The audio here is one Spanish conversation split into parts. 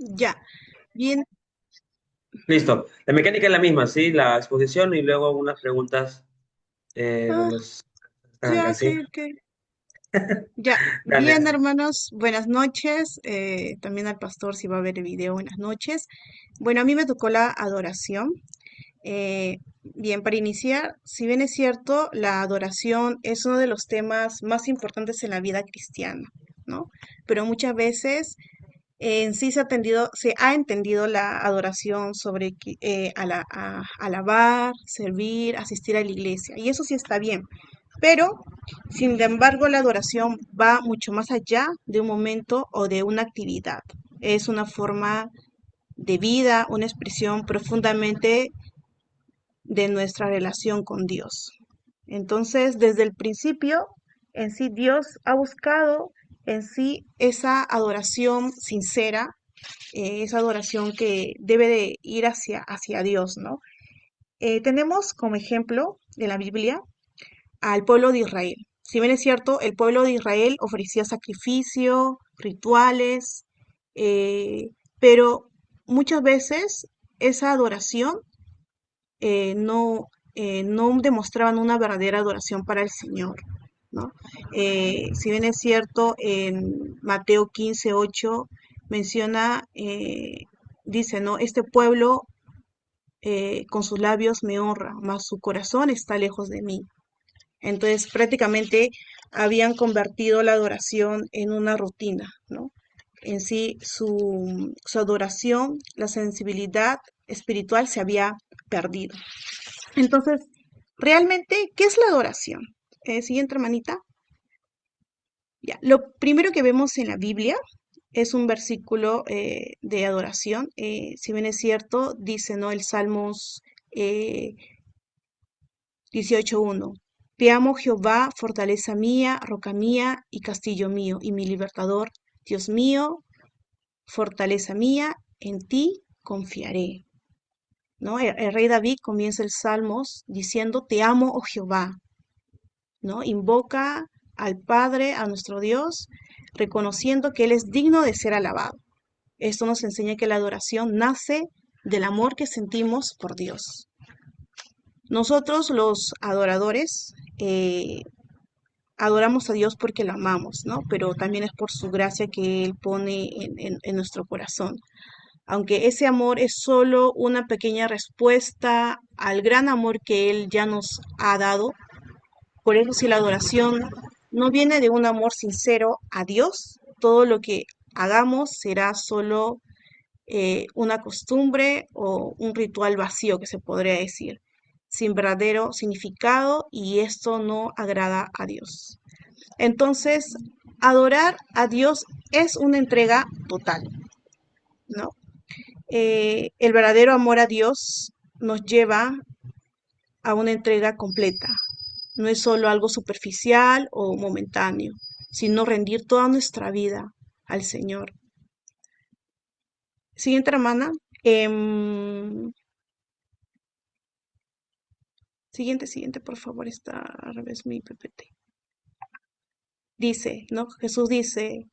Ya, bien. Listo. La mecánica es la misma, ¿sí? La exposición y luego algunas preguntas de Ah, los ya, ¿sí? ok. Ya, bien, Dale. hermanos, buenas noches. También al pastor si va a ver el video, buenas noches. Bueno, a mí me tocó la adoración. Bien, para iniciar, si bien es cierto, la adoración es uno de los temas más importantes en la vida cristiana, ¿no? Pero muchas veces en sí se ha entendido la adoración sobre alabar, servir, asistir a la iglesia, y eso sí está bien. Pero, sin embargo, la adoración va mucho más allá de un momento o de una actividad. Es una forma de vida, una expresión profundamente de nuestra relación con Dios. Entonces, desde el principio, en sí Dios ha buscado en sí esa adoración sincera, esa adoración que debe de ir hacia Dios, ¿no? Tenemos como ejemplo de la Biblia al pueblo de Israel. Si bien es cierto, el pueblo de Israel ofrecía sacrificio, rituales, eh, pero muchas veces esa adoración no, no demostraban una verdadera adoración para el Señor, ¿no? Si bien es cierto, en Mateo 15:8 menciona, dice, ¿no? Este pueblo con sus labios me honra, mas su corazón está lejos de mí. Entonces, prácticamente habían convertido la adoración en una rutina, ¿no? En sí, su adoración, la sensibilidad espiritual se había perdido. Entonces, realmente, ¿qué es la adoración? Siguiente hermanita. Ya, lo primero que vemos en la Biblia es un versículo de adoración. Si bien es cierto, dice, ¿no? El Salmos eh, 18:1. Te amo Jehová, fortaleza mía, roca mía y castillo mío, y mi libertador, Dios mío, fortaleza mía, en ti confiaré. ¿No? El rey David comienza el Salmos diciendo, te amo, oh Jehová, ¿no? Invoca al Padre, a nuestro Dios, reconociendo que Él es digno de ser alabado. Esto nos enseña que la adoración nace del amor que sentimos por Dios. Nosotros los adoradores adoramos a Dios porque lo amamos, ¿no? Pero también es por su gracia que Él pone en nuestro corazón. Aunque ese amor es solo una pequeña respuesta al gran amor que Él ya nos ha dado. Por eso si la adoración no viene de un amor sincero a Dios, todo lo que hagamos será solo una costumbre o un ritual vacío que se podría decir, sin verdadero significado y esto no agrada a Dios. Entonces, adorar a Dios es una entrega total, ¿no? El verdadero amor a Dios nos lleva a una entrega completa. No es solo algo superficial o momentáneo, sino rendir toda nuestra vida al Señor. Siguiente hermana. Siguiente, por favor, está al revés mi PPT. Dice, ¿no? Jesús dice,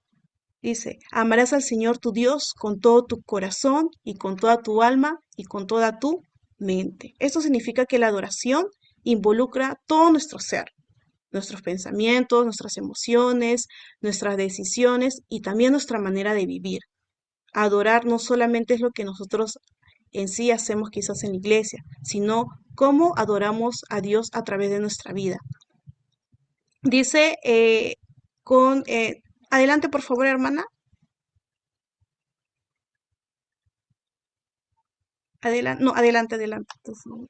amarás al Señor tu Dios con todo tu corazón y con toda tu alma y con toda tu mente. Esto significa que la adoración involucra todo nuestro ser, nuestros pensamientos, nuestras emociones, nuestras decisiones y también nuestra manera de vivir. Adorar no solamente es lo que nosotros en sí hacemos quizás en la iglesia, sino cómo adoramos a Dios a través de nuestra vida. Dice con... adelante, por favor, hermana. Adelante, no, adelante, por favor.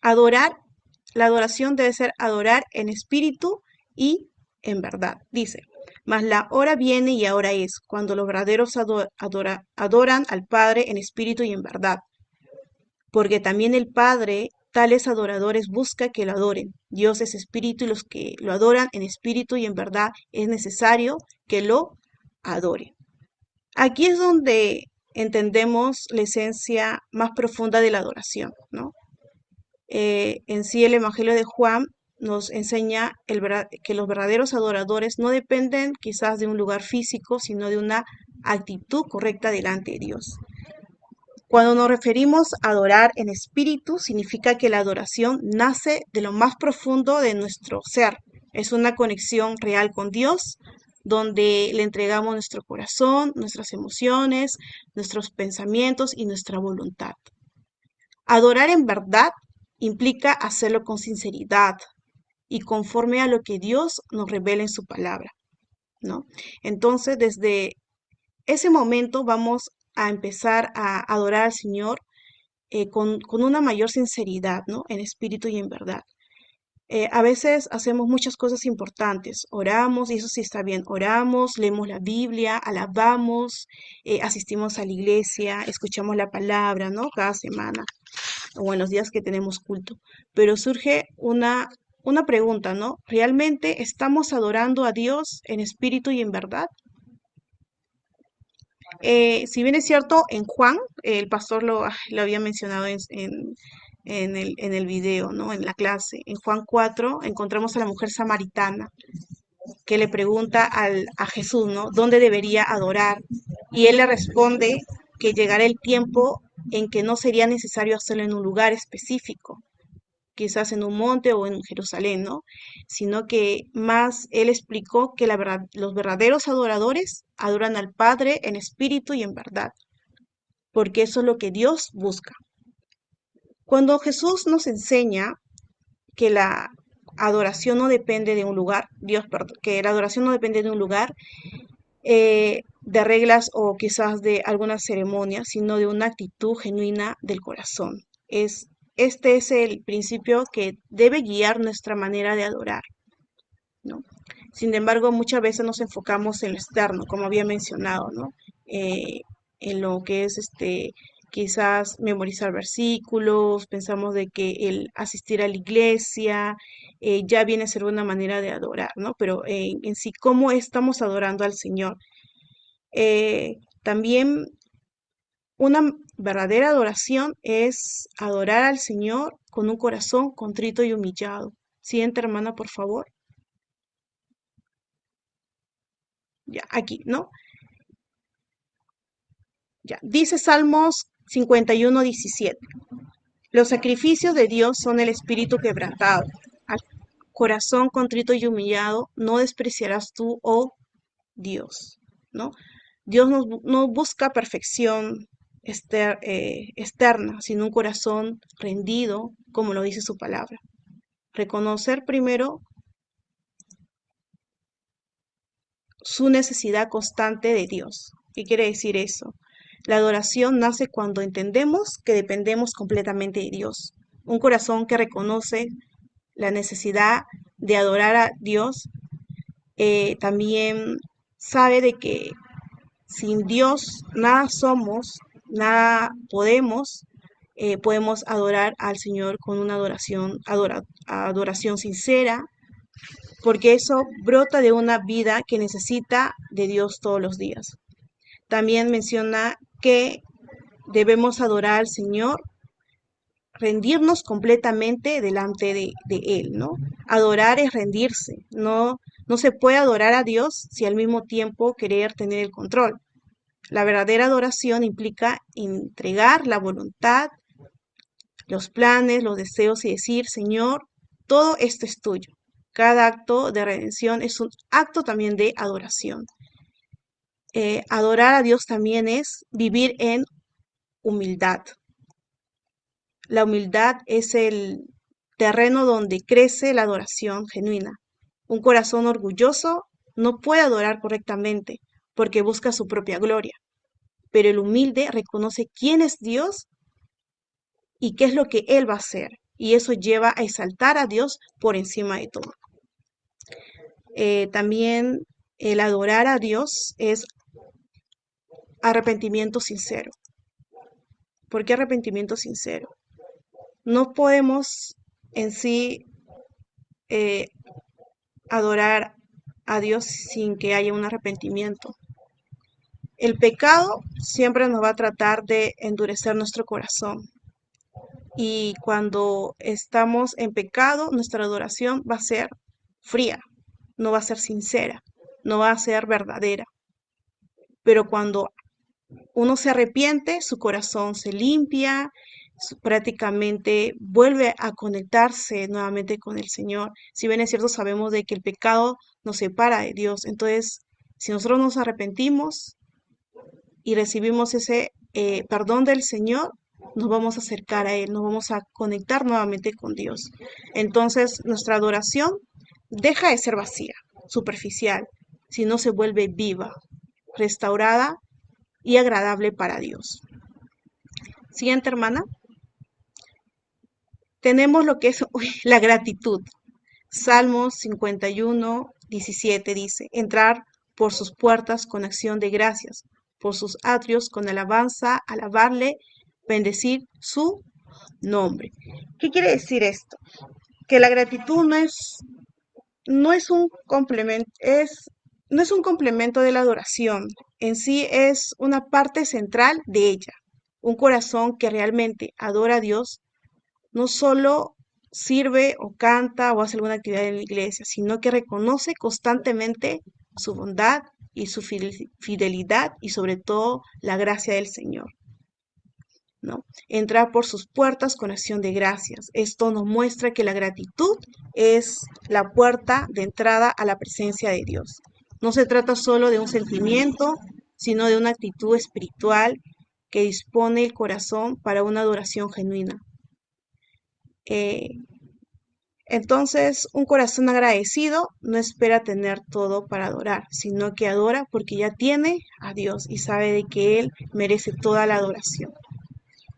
Adorar, la adoración debe ser adorar en espíritu y en verdad. Dice, mas la hora viene y ahora es, cuando los verdaderos adoran al Padre en espíritu y en verdad, porque también el Padre tales adoradores busca que lo adoren. Dios es espíritu y los que lo adoran en espíritu y en verdad es necesario que lo adoren. Aquí es donde entendemos la esencia más profunda de la adoración, ¿no? En sí el Evangelio de Juan nos enseña que los verdaderos adoradores no dependen quizás de un lugar físico, sino de una actitud correcta delante de Dios. Cuando nos referimos a adorar en espíritu, significa que la adoración nace de lo más profundo de nuestro ser. Es una conexión real con Dios, donde le entregamos nuestro corazón, nuestras emociones, nuestros pensamientos y nuestra voluntad. Adorar en verdad implica hacerlo con sinceridad y conforme a lo que Dios nos revela en su palabra, ¿no? Entonces, desde ese momento vamos a empezar a adorar al Señor con una mayor sinceridad, ¿no? En espíritu y en verdad. A veces hacemos muchas cosas importantes, oramos, y eso sí está bien, oramos, leemos la Biblia, alabamos, asistimos a la iglesia, escuchamos la palabra, ¿no? Cada semana o en los días que tenemos culto. Pero surge una pregunta, ¿no? ¿Realmente estamos adorando a Dios en espíritu y en verdad? Si bien es cierto, en Juan, el pastor lo había mencionado en el video, ¿no? En la clase. En Juan 4 encontramos a la mujer samaritana que le pregunta a Jesús, ¿no? ¿Dónde debería adorar? Y él le responde que llegará el tiempo en que no sería necesario hacerlo en un lugar específico, quizás en un monte o en Jerusalén, ¿no? Sino que más él explicó que los verdaderos adoradores adoran al Padre en espíritu y en verdad, porque eso es lo que Dios busca. Cuando Jesús nos enseña que la adoración no depende de un lugar, que la adoración no depende de un lugar, de reglas o quizás de alguna ceremonia, sino de una actitud genuina del corazón. Este es el principio que debe guiar nuestra manera de adorar, ¿no? Sin embargo, muchas veces nos enfocamos en lo externo, como había mencionado, ¿no? Eh, en lo que es quizás memorizar versículos, pensamos de que el asistir a la iglesia ya viene a ser una manera de adorar, ¿no? Pero en sí, ¿cómo estamos adorando al Señor? También una verdadera adoración es adorar al Señor con un corazón contrito y humillado. Siguiente, hermana, por favor. Ya, aquí, ¿no? Ya, dice Salmos 51:17. Los sacrificios de Dios son el espíritu quebrantado. Al corazón contrito y humillado no despreciarás tú, oh Dios, ¿no? Dios no busca perfección externa, sino un corazón rendido, como lo dice su palabra. Reconocer primero su necesidad constante de Dios. ¿Qué quiere decir eso? La adoración nace cuando entendemos que dependemos completamente de Dios. Un corazón que reconoce la necesidad de adorar a Dios también sabe de que sin Dios nada somos, nada podemos. Podemos adorar al Señor con una adoración sincera, porque eso brota de una vida que necesita de Dios todos los días. También menciona que debemos adorar al Señor, rendirnos completamente delante de Él, ¿no? Adorar es rendirse, no se puede adorar a Dios si al mismo tiempo querer tener el control. La verdadera adoración implica entregar la voluntad, los planes, los deseos y decir, Señor, todo esto es tuyo. Cada acto de redención es un acto también de adoración. Adorar a Dios también es vivir en humildad. La humildad es el terreno donde crece la adoración genuina. Un corazón orgulloso no puede adorar correctamente porque busca su propia gloria, pero el humilde reconoce quién es Dios y qué es lo que Él va a hacer, y eso lleva a exaltar a Dios por encima de todo. También el adorar a Dios es arrepentimiento sincero. ¿Por qué arrepentimiento sincero? No podemos en sí eh, adorar a Dios sin que haya un arrepentimiento. El pecado siempre nos va a tratar de endurecer nuestro corazón. Y cuando estamos en pecado, nuestra adoración va a ser fría, no va a ser sincera, no va a ser verdadera. pero cuando uno se arrepiente, su corazón se limpia, prácticamente vuelve a conectarse nuevamente con el Señor. Si bien es cierto, sabemos de que el pecado nos separa de Dios. Entonces, si nosotros nos arrepentimos y recibimos ese perdón del Señor, nos vamos a acercar a Él, nos vamos a conectar nuevamente con Dios. Entonces, nuestra adoración deja de ser vacía, superficial, sino se vuelve viva, restaurada y agradable para Dios. Siguiente, hermana. Tenemos lo que es la gratitud. Salmos 51:17 dice, entrar por sus puertas con acción de gracias, por sus atrios con alabanza, alabarle, bendecir su nombre. ¿Qué quiere decir esto? Que la gratitud no es un complemento, no es un complemento de la adoración, en sí es una parte central de ella. Un corazón que realmente adora a Dios no solo sirve o canta o hace alguna actividad en la iglesia, sino que reconoce constantemente su bondad y su fidelidad y sobre todo la gracia del Señor, ¿no? Entrar por sus puertas con acción de gracias. Esto nos muestra que la gratitud es la puerta de entrada a la presencia de Dios. No se trata solo de un sentimiento, sino de una actitud espiritual que dispone el corazón para una adoración genuina. Eh, entonces, un corazón agradecido no espera tener todo para adorar, sino que adora porque ya tiene a Dios y sabe de que Él merece toda la adoración.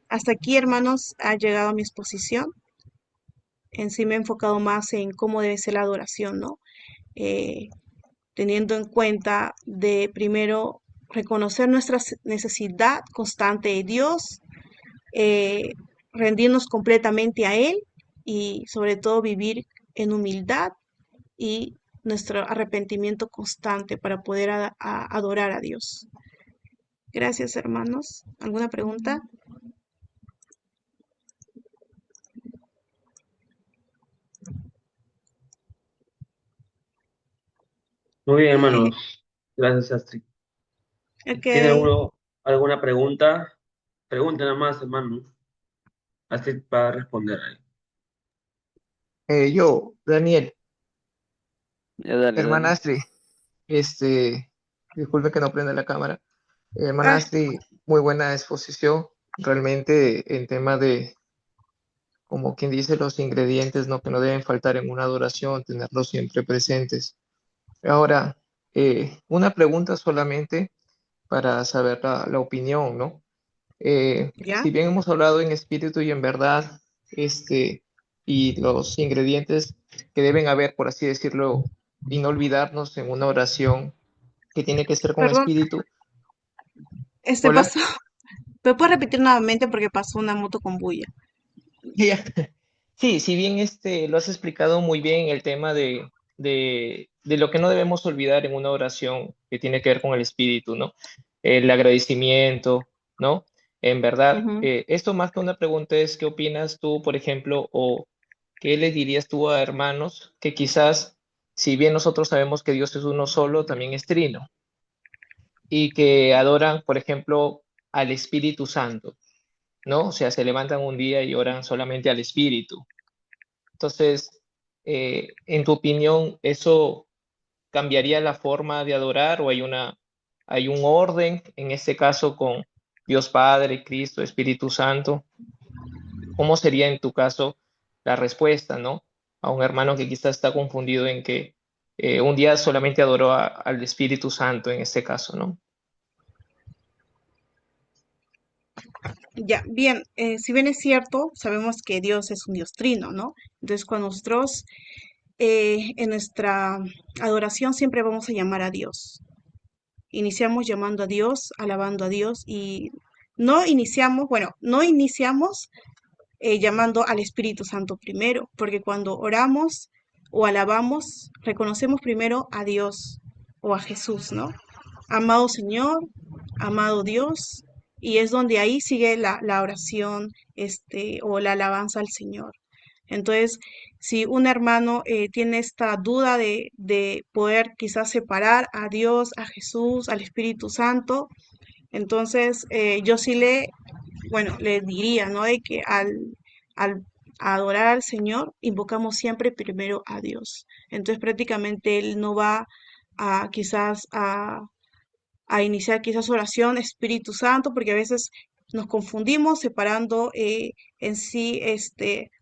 Hasta aquí, hermanos, ha llegado mi exposición. En sí me he enfocado más en cómo debe ser la adoración, ¿no? Eh, Teniendo en cuenta de primero reconocer nuestra necesidad constante de Dios, eh, rendirnos completamente a Él y sobre todo vivir en humildad y nuestro arrepentimiento constante para poder adorar a Dios. Gracias, hermanos. ¿Alguna pregunta? Muy bien, hermanos. Gracias, Astrid. Ok. ¿Tiene alguna pregunta? Pregunta nada más, hermano. Astrid va a responder ahí. Daniel, Ya, dale, hermana dale. Astrid, este, disculpe que no prenda la cámara. Hermana Ah, Astrid, muy buena exposición, realmente en tema de, como quien dice, los ingredientes, ¿no? Que no deben faltar en una adoración, tenerlos siempre presentes. Ahora, una pregunta solamente para saber la opinión, ¿no? ya. Si bien hemos hablado en espíritu y en verdad, y los ingredientes que deben haber, por así decirlo, y no olvidarnos en una oración que tiene que ser con Perdón, espíritu. este Hola. pasó. ¿Me puedes repetir nuevamente porque pasó una moto con bulla? Ya. Sí, si bien lo has explicado muy bien el tema de lo que no debemos olvidar en una oración que tiene que ver con el espíritu, ¿no? El agradecimiento, ¿no? En verdad, Ujú. esto más que una pregunta es, ¿qué opinas tú, por ejemplo, o qué le dirías tú a hermanos que quizás, si bien nosotros sabemos que Dios es uno solo, también es trino, y que adoran, por ejemplo, al Espíritu Santo, ¿no? O sea, se levantan un día y oran solamente al Espíritu. Entonces, en tu opinión, ¿eso cambiaría la forma de adorar o hay un orden, en este caso con Dios Padre, Cristo, Espíritu Santo? ¿Cómo sería en tu caso la respuesta, ¿no? A un hermano que quizás está confundido en que un día solamente adoró al Espíritu Santo en este caso, ¿no? Ya, bien, si bien es cierto, sabemos que Dios es un Dios trino, ¿no? Entonces, cuando nosotros en nuestra adoración siempre vamos a llamar a Dios. Iniciamos llamando a Dios, alabando a Dios y no iniciamos llamando al Espíritu Santo primero, porque cuando oramos o alabamos, reconocemos primero a Dios o a Jesús, ¿no? Amado Señor, amado Dios, y es donde ahí sigue la oración, o la alabanza al Señor. Entonces, si un hermano tiene esta duda de poder quizás separar a Dios, a Jesús, al Espíritu Santo, entonces yo sí bueno, le diría, ¿no? De que al adorar al Señor, invocamos siempre primero a Dios. Entonces prácticamente Él no va a quizás a iniciar quizás oración, Espíritu Santo, porque a veces nos confundimos separando en sí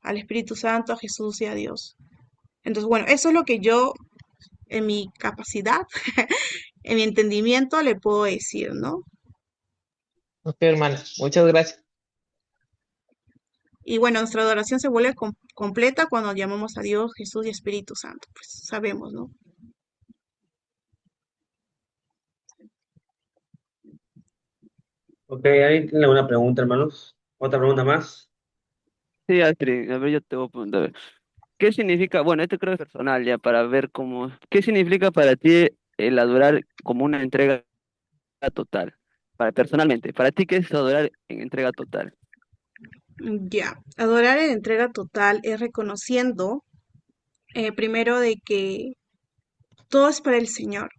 al Espíritu Santo, a Jesús y a Dios. Entonces, bueno, eso es lo que yo, en mi capacidad, en mi entendimiento, le puedo decir, ¿no? Ok, hermana, muchas gracias. Y bueno, nuestra adoración se vuelve completa cuando llamamos a Dios, Jesús y Espíritu Santo, pues sabemos, ¿no? Ok, ¿alguien tiene alguna pregunta, hermanos? ¿Otra pregunta más? Sí, Astrid, a ver, yo te voy a preguntar, a ver, ¿qué significa, bueno, esto creo que es personal ya, para ver cómo, ¿qué significa para ti el adorar como una entrega total? Personalmente, ¿para ti qué es adorar en entrega total? Ya, adorar en entrega total es reconociendo primero de que todo es para el Señor,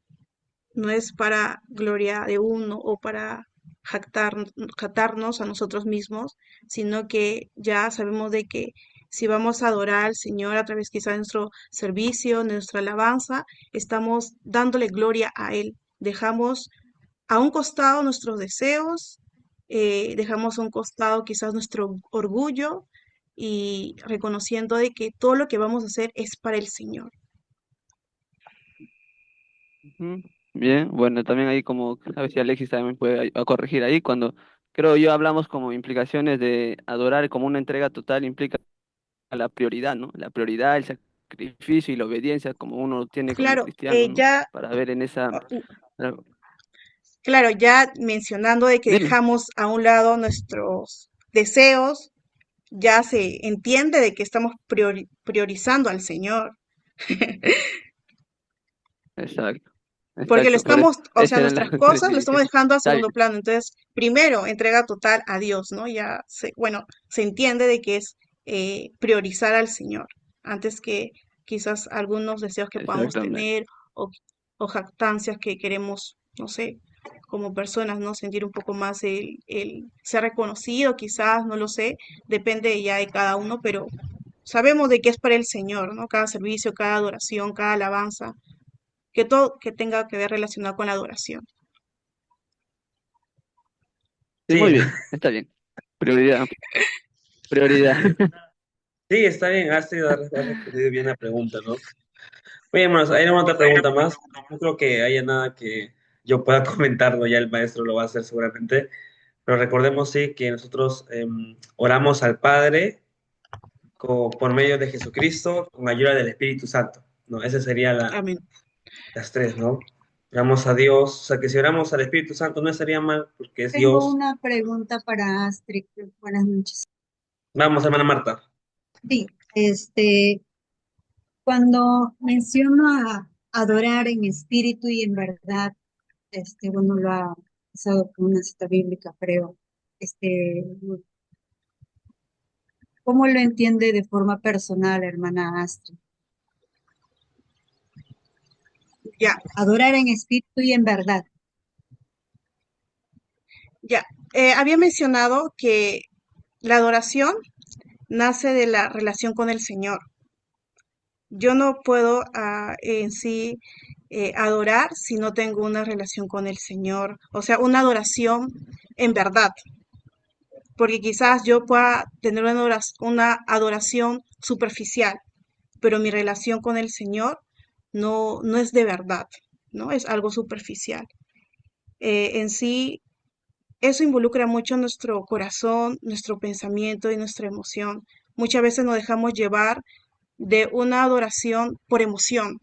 no es para gloria de uno o para jactarnos a nosotros mismos, sino que ya sabemos de que si vamos a adorar al Señor a través quizá de nuestro servicio, de nuestra alabanza, estamos dándole gloria a Él. Dejamos a un costado nuestros deseos, dejamos a un costado quizás nuestro orgullo y reconociendo de que todo lo que vamos a hacer es para el Señor. Ujú. Bien, bueno, también ahí como, a ver si Alexis también puede a corregir ahí, cuando creo yo hablamos como implicaciones de adorar como una entrega total implica la prioridad, ¿no? La prioridad, el sacrificio y la obediencia como uno lo tiene como Claro, cristiano, ¿no? ya Para ver en esa... ah, claro, ya mencionando de que dime, dejamos a un lado nuestros deseos, ya se entiende de que estamos priorizando al Señor, exacto, porque lo exacto, por eso, estamos, o sea, esa era la nuestras cosas lo estamos precisión. dejando a Está segundo bien, plano. Entonces, primero, entrega total a Dios, ¿no? Bueno, se entiende de que es priorizar al Señor antes que quizás algunos deseos que podamos exactamente, tener o, o jactancias que queremos, no sé, como personas, ¿no? Sentir un poco más el ser reconocido, quizás, no lo sé, depende ya de cada uno, pero sabemos de que es para el Señor, ¿no? Cada servicio, cada adoración, cada alabanza, que todo que tenga que ver relacionado con la adoración. sí, Sí, muy bien, está bien, prioridad, prioridad. sí, está bien, has respondido bien la pregunta, ¿no? Oye, hermanos, hay una otra pregunta más. No creo que haya nada que yo pueda comentarlo, ya el maestro lo va a hacer seguramente. Pero recordemos, sí, que nosotros oramos al Padre por medio de Jesucristo con ayuda del Espíritu Santo, ¿no? Esa sería Amén. las tres, ¿no? Oramos a Dios, o sea, que si oramos al Espíritu Santo no estaría mal porque es Tengo Dios. una pregunta para Astrid. Buenas noches. Vamos, hermana Marta. Sí, cuando menciono a adorar en espíritu y en verdad, bueno, lo ha usado con una cita bíblica, creo. Este, ¿Cómo lo entiende de forma personal, hermana Astrid? Ya, Adorar en espíritu y en verdad. ya. Había mencionado que la adoración nace de la relación con el Señor. Yo no puedo en sí adorar si no tengo una relación con el Señor, o sea, una adoración en verdad, porque quizás yo pueda tener una adoración superficial, pero mi relación con el Señor no es de verdad, ¿no? Es algo superficial. En sí, eso involucra mucho nuestro corazón, nuestro pensamiento y nuestra emoción. Muchas veces nos dejamos llevar de una adoración por emoción.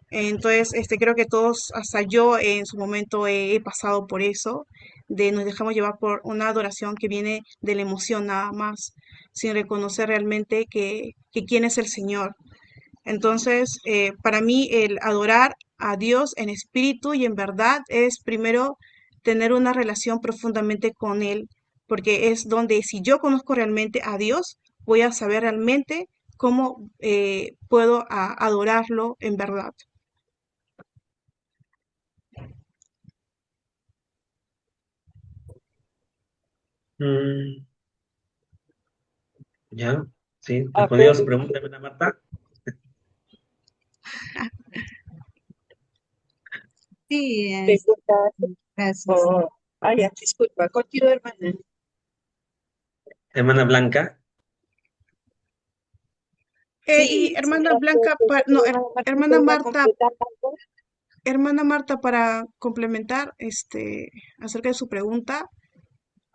Entonces, creo que todos, hasta yo en su momento he pasado por eso, de nos dejamos llevar por una adoración que viene de la emoción nada más, sin reconocer realmente que quién es el Señor. Entonces, para mí el adorar a Dios en espíritu y en verdad es primero tener una relación profundamente con Él, porque es donde si yo conozco realmente a Dios, voy a saber realmente cómo puedo adorarlo en verdad. Mm, ya, sí, A respondido a ver, su pregunta, hermana Marta. Sí, pregunta. gracias. Oh, ya, disculpa, continúa, hermana. Hermana Blanca. Y Sí, sí, hermana gracias. Blanca, Pensé que la hermana Martita hermana iba a Marta, completar algo. para complementar acerca de su pregunta,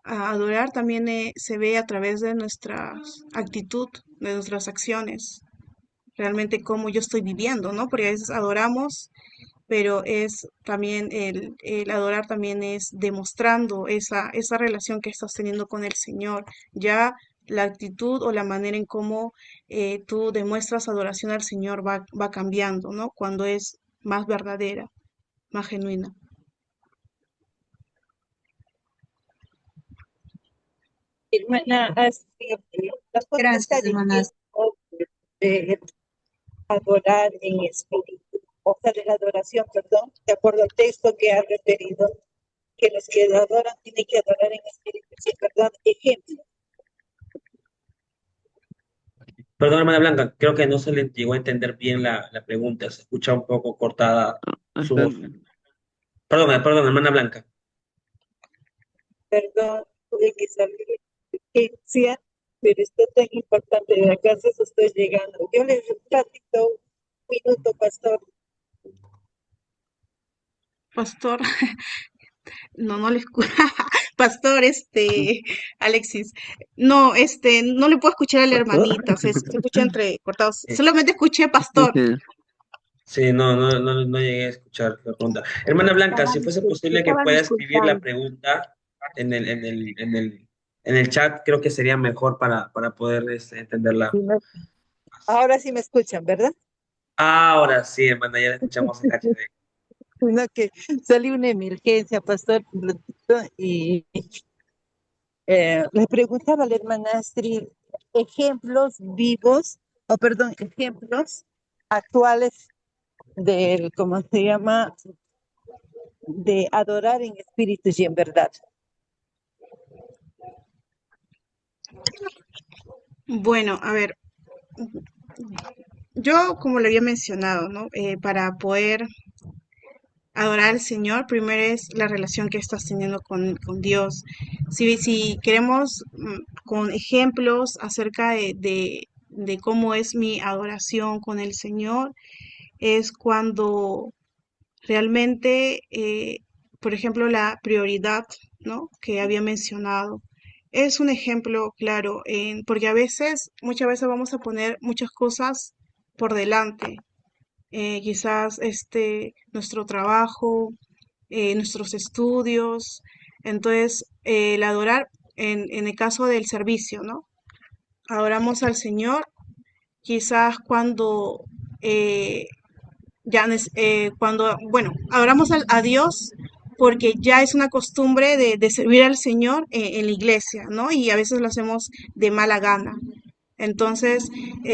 adorar también se ve a través de nuestra actitud, de nuestras acciones, realmente cómo yo estoy viviendo, ¿no? Porque a veces adoramos, pero es también el adorar también es demostrando esa relación que estás teniendo con el Señor. Ya la actitud o la manera en cómo tú demuestras adoración al Señor va cambiando, ¿no? Cuando es más verdadera, más genuina. Hermana, las cosas está Gracias, hermanas. diciendo de adorar en espíritu, o sea, de la adoración, perdón, de acuerdo al texto que ha referido, que los que adoran tienen que adorar en espíritu, sí, es verdad, ejemplo. Perdón, hermana Blanca, creo que no se le llegó a entender bien la pregunta, se escucha un poco cortada su Está voz. Perdón, hermana Blanca. Perdón, tuve que salir de urgencia, pero está tan importante de acá, eso estoy llegando. Yo les platico un minuto, pastor. Pastor, no le escucho. Pastor, Alexis, no, no le puedo escuchar a la ¿Pastor? hermanita, se escucha entrecortados. Solamente escuché pastor. Sí. Sí, no llegué a escuchar la pregunta. Hermana Blanca, si fuese Me posible que estaban pueda escribir la disculpando. pregunta en el chat, creo que sería mejor para poder Sí entenderla. ahora sí me escuchan, ¿verdad? Ahora sí, hermana, ya la escuchamos en HD. Una que salió una emergencia, pastor, y le preguntaba a la hermana Astrid ejemplos vivos, o perdón, ejemplos actuales del, ¿cómo se llama? De adorar en espíritu y en verdad. Bueno, a ver, yo como le había mencionado, ¿no? Para poder adorar al Señor, primero es la relación que estás teniendo con Dios. Si queremos con ejemplos acerca de cómo es mi adoración con el Señor, es cuando realmente, por ejemplo, la prioridad, ¿no? Que había mencionado. Es un ejemplo claro, porque muchas veces vamos a poner muchas cosas por delante. Quizás nuestro trabajo, nuestros estudios. Entonces, el adorar, en el caso del servicio, ¿no? Adoramos al Señor, quizás cuando eh, bueno, adoramos a Dios porque ya es una costumbre de servir al Señor en la iglesia, ¿no? Y a veces lo hacemos de mala gana. Entonces,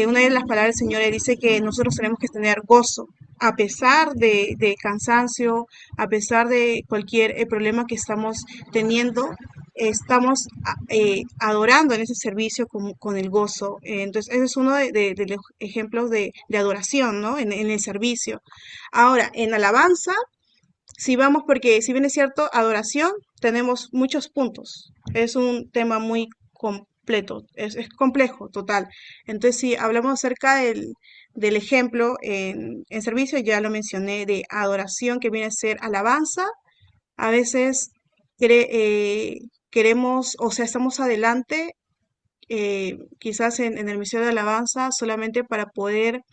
una de las palabras del Señor dice que nosotros tenemos que tener gozo, a pesar de cansancio, a pesar de cualquier problema que estamos teniendo, estamos adorando en ese servicio con el gozo. Entonces, ese es uno de los ejemplos de adoración, ¿no? En el servicio. Ahora, en alabanza, si vamos, porque si bien es cierto, adoración, tenemos muchos puntos. Es un tema muy completo, es complejo, total. Entonces, si hablamos acerca del ejemplo en servicio, ya lo mencioné, de adoración que viene a ser alabanza, a veces queremos, o sea, estamos adelante, quizás en el ministerio de alabanza, solamente para poder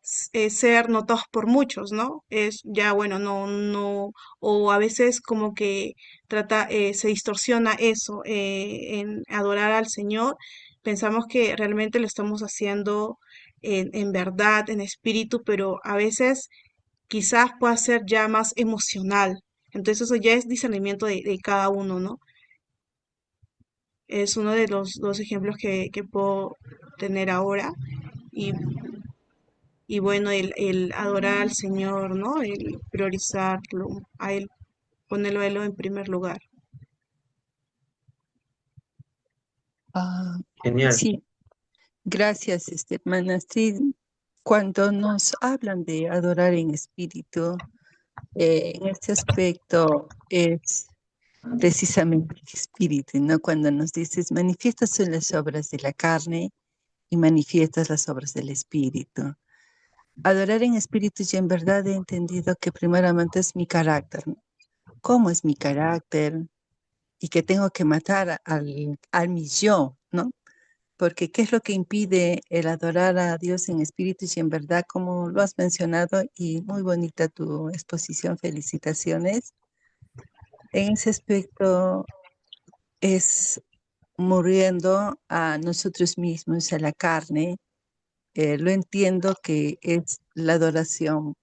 ser notados por muchos, ¿no? Es ya, bueno, no, o a veces como que se distorsiona eso en adorar al Señor. Pensamos que realmente lo estamos haciendo en verdad, en espíritu, pero a veces quizás pueda ser ya más emocional. Entonces eso ya es discernimiento de cada uno, ¿no? Es uno de los dos ejemplos que puedo tener ahora. Y, y bueno, el adorar al Señor, ¿no? El priorizarlo, a Él, ponerlo a Él en primer lugar. Ah, Genial. sí, gracias, hermana. Sí, cuando nos hablan de adorar en espíritu, en este aspecto es precisamente el espíritu, ¿no? Cuando nos dices, manifiestas son las obras de la carne y manifiestas las obras del espíritu. Adorar en espíritu, y en verdad he entendido que primeramente es mi carácter, ¿no? ¿Cómo es mi carácter? Y que tengo que matar al mi yo, ¿no? Porque ¿qué es lo que impide el adorar a Dios en espíritu y en verdad, como lo has mencionado? Y muy bonita tu exposición, felicitaciones. En ese aspecto es muriendo a nosotros mismos, a la carne. Lo entiendo que es la adoración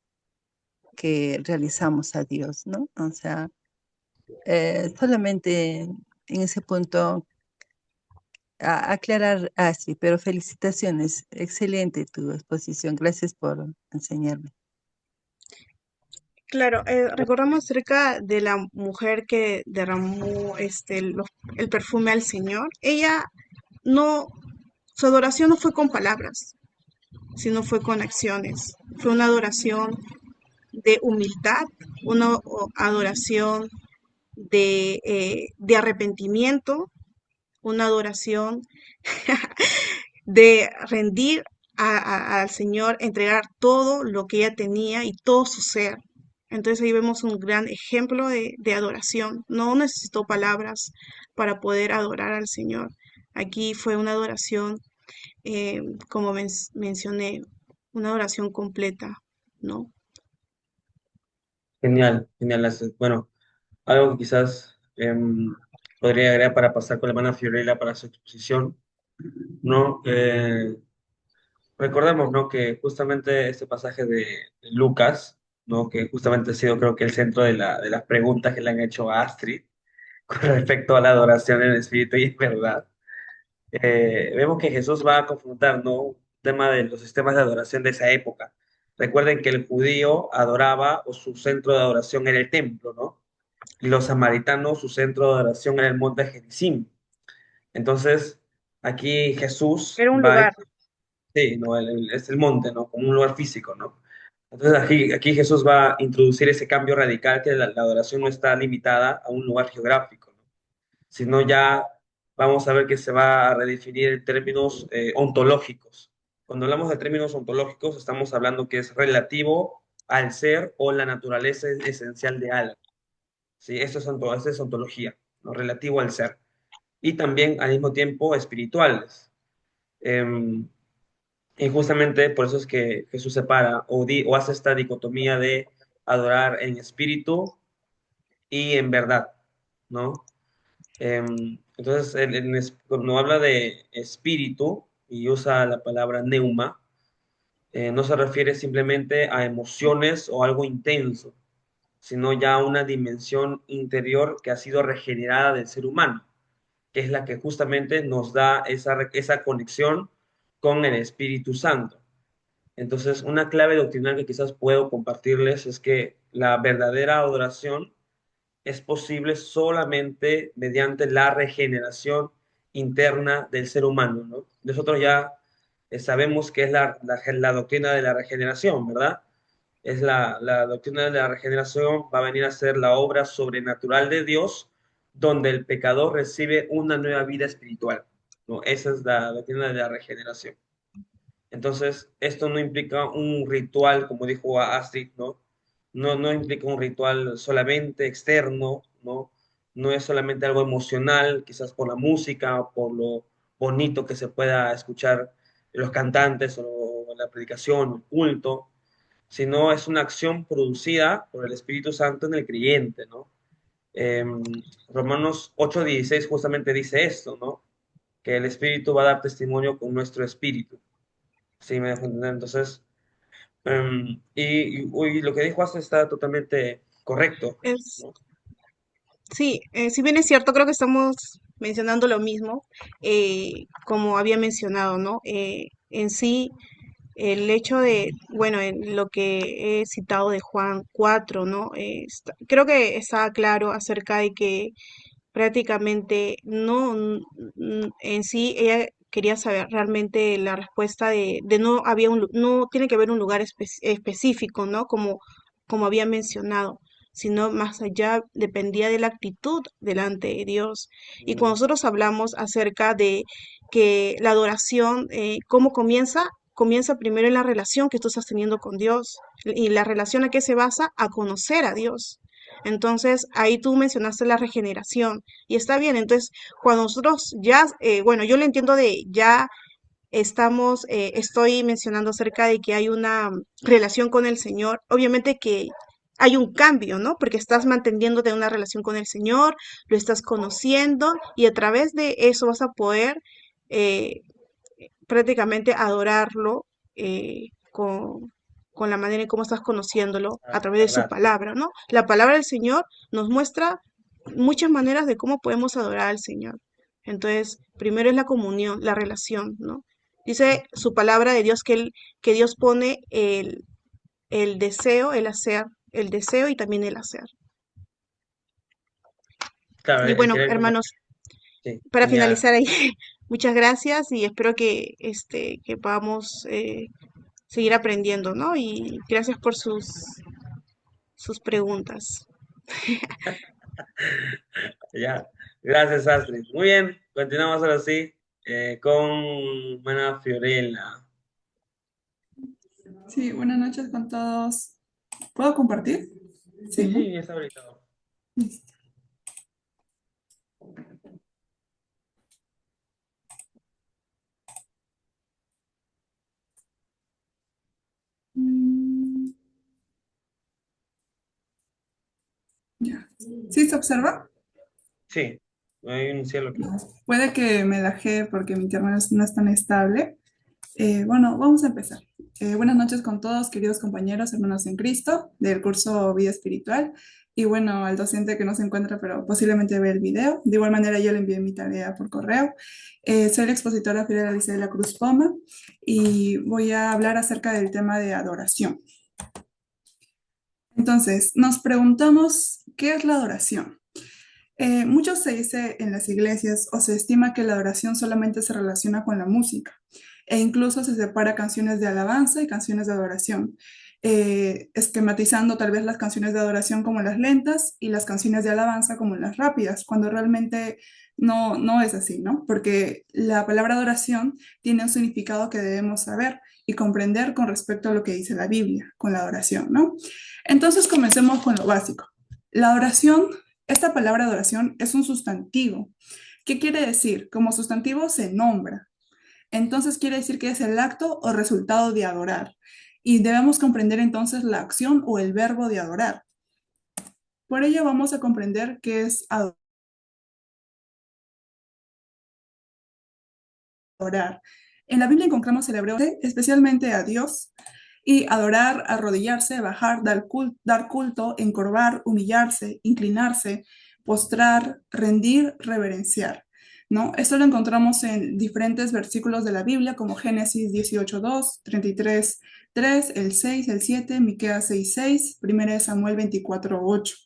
que realizamos a Dios, ¿no? O sea, solamente en ese punto aclarar así, pero felicitaciones, excelente tu exposición, gracias por enseñarme. Claro, recordamos acerca de la mujer que derramó el perfume al Señor. Ella no, su adoración no fue con palabras, sino fue con acciones. Fue una adoración de humildad, una adoración de arrepentimiento, una adoración de rendir al Señor, entregar todo lo que ella tenía y todo su ser. Entonces ahí vemos un gran ejemplo de adoración. No necesitó palabras para poder adorar al Señor. Aquí fue una adoración, como mencioné, una adoración completa, ¿no? Genial, genial. Bueno, algo que quizás podría agregar para pasar con la hermana Fiorella para su exposición, ¿no? Recordemos, ¿no? Que justamente este pasaje de Lucas, ¿no? Que justamente ha sido creo que el centro de las preguntas que le han hecho a Astrid con respecto a la adoración en espíritu y en verdad. Vemos que Jesús va a confrontar, ¿no? Un tema de los sistemas de adoración de esa época. Recuerden que el judío adoraba o su centro de adoración era el templo, ¿no? Y los samaritanos, su centro de adoración era el monte Gerizim. Entonces, aquí Jesús Era un va, lugar. sí, ¿no? Es el monte, ¿no? Como un lugar físico, ¿no? Entonces, aquí Jesús va a introducir ese cambio radical que la adoración no está limitada a un lugar geográfico, ¿no? Sino ya vamos a ver que se va a redefinir en términos ontológicos. Cuando hablamos de términos ontológicos, estamos hablando que es relativo al ser o la naturaleza esencial de algo. ¿Sí? Esto es ontología, ¿no? Relativo al ser. Y también al mismo tiempo espirituales. Em, y justamente por eso es que Jesús separa o hace esta dicotomía de adorar en espíritu y en verdad, ¿no? Entonces, cuando habla de espíritu y usa la palabra neuma, no se refiere simplemente a emociones o algo intenso, sino ya a una dimensión interior que ha sido regenerada del ser humano, que es la que justamente nos da esa conexión con el Espíritu Santo. Entonces, una clave doctrinal que quizás puedo compartirles es que la verdadera adoración es posible solamente mediante la regeneración interna del ser humano, ¿no? Nosotros ya sabemos que es la doctrina de la regeneración, ¿verdad? Es la doctrina de la regeneración, va a venir a ser la obra sobrenatural de Dios, donde el pecador recibe una nueva vida espiritual, ¿no? Esa es la doctrina de la regeneración. Entonces, esto no implica un ritual, como dijo Astrid, ¿no? No implica un ritual solamente externo, ¿no? No es solamente algo emocional, quizás por la música o por lo bonito que se pueda escuchar de los cantantes o la predicación o el culto, sino es una acción producida por el Espíritu Santo en el creyente, ¿no? Romanos 8:16 justamente dice esto, ¿no? Que el Espíritu va a dar testimonio con nuestro espíritu. Sí, me dejo entender. Entonces, y lo que dijo Asta está totalmente correcto, Es, ¿no? Sí, si bien es cierto, creo que estamos mencionando lo mismo, como había mencionado, ¿no? En sí, el hecho de, bueno, en lo que he citado de Juan 4, ¿no? Creo que está claro acerca de que prácticamente no, en sí ella quería saber realmente la respuesta de no había no tiene que haber un lugar específico, ¿no? Como había mencionado, sino más allá dependía de la actitud delante de Dios. Y cuando Mm, nosotros hablamos acerca de que la adoración, ¿cómo comienza? Comienza primero en la relación que tú estás teniendo con Dios. ¿Y la relación a qué se basa? A conocer a Dios. Entonces, ahí tú mencionaste la regeneración y está bien. Entonces, cuando nosotros ya, bueno, yo le entiendo de ya estoy mencionando acerca de que hay una relación con el Señor. Obviamente que hay un cambio, ¿no? Porque estás manteniéndote en una relación con el Señor, lo estás conociendo y a través de eso vas a poder eh, prácticamente adorarlo con la manera en cómo estás conociéndolo a través de su verdad. palabra, ¿no? La palabra del Señor nos muestra muchas maneras de cómo podemos adorar al Señor. Entonces, primero es la comunión, la relación, ¿no? Dice su palabra de Dios que Dios pone el deseo, el hacer, el deseo y también el hacer. Claro, Y el bueno, querer como... hermanos, Sí, para ya. finalizar ahí, muchas gracias y espero que podamos seguir aprendiendo, ¿no? Y gracias por sus preguntas. Ya, gracias, Astrid. Muy bien, continuamos ahora sí con Mana Fiorella. Sí, buenas noches con todos. ¿Puedo compartir? Sí, Sí, ¿no? sí, está habilitado. Listo. Mm, ya. ¿Sí se observa? Sí, hay un cielo que... Puede que me laje porque mi internet no es tan estable. Bueno, vamos a empezar. Buenas noches con todos, queridos compañeros, hermanos en Cristo, del curso Vida Espiritual. Y bueno, al docente que no se encuentra, pero posiblemente ve el video. De igual manera, yo le envié mi tarea por correo. Soy la expositora Fidel Alicia de la Cruz Poma y voy a hablar acerca del tema de adoración. Entonces, nos preguntamos, ¿qué es la adoración? Mucho se dice en las iglesias o se estima que la adoración solamente se relaciona con la música e incluso se separa canciones de alabanza y canciones de adoración, esquematizando tal vez las canciones de adoración como las lentas y las canciones de alabanza como las rápidas, cuando realmente no es así, ¿no? Porque la palabra adoración tiene un significado que debemos saber y comprender con respecto a lo que dice la Biblia con la adoración, ¿no? Entonces comencemos con lo básico. La adoración, esta palabra adoración es un sustantivo. ¿Qué quiere decir? Como sustantivo se nombra. Entonces quiere decir que es el acto o resultado de adorar. Y debemos comprender entonces la acción o el verbo de adorar. Por ello vamos a comprender qué es adorar. En la Biblia encontramos el hebreo, especialmente a Dios, y adorar, arrodillarse, bajar, dar culto, encorvar, humillarse, inclinarse, postrar, rendir, reverenciar. ¿No? Esto lo encontramos en diferentes versículos de la Biblia, como Génesis 18:2, 33:3, el 6, el 7, Miqueas 6:6, 1 Samuel 24:8.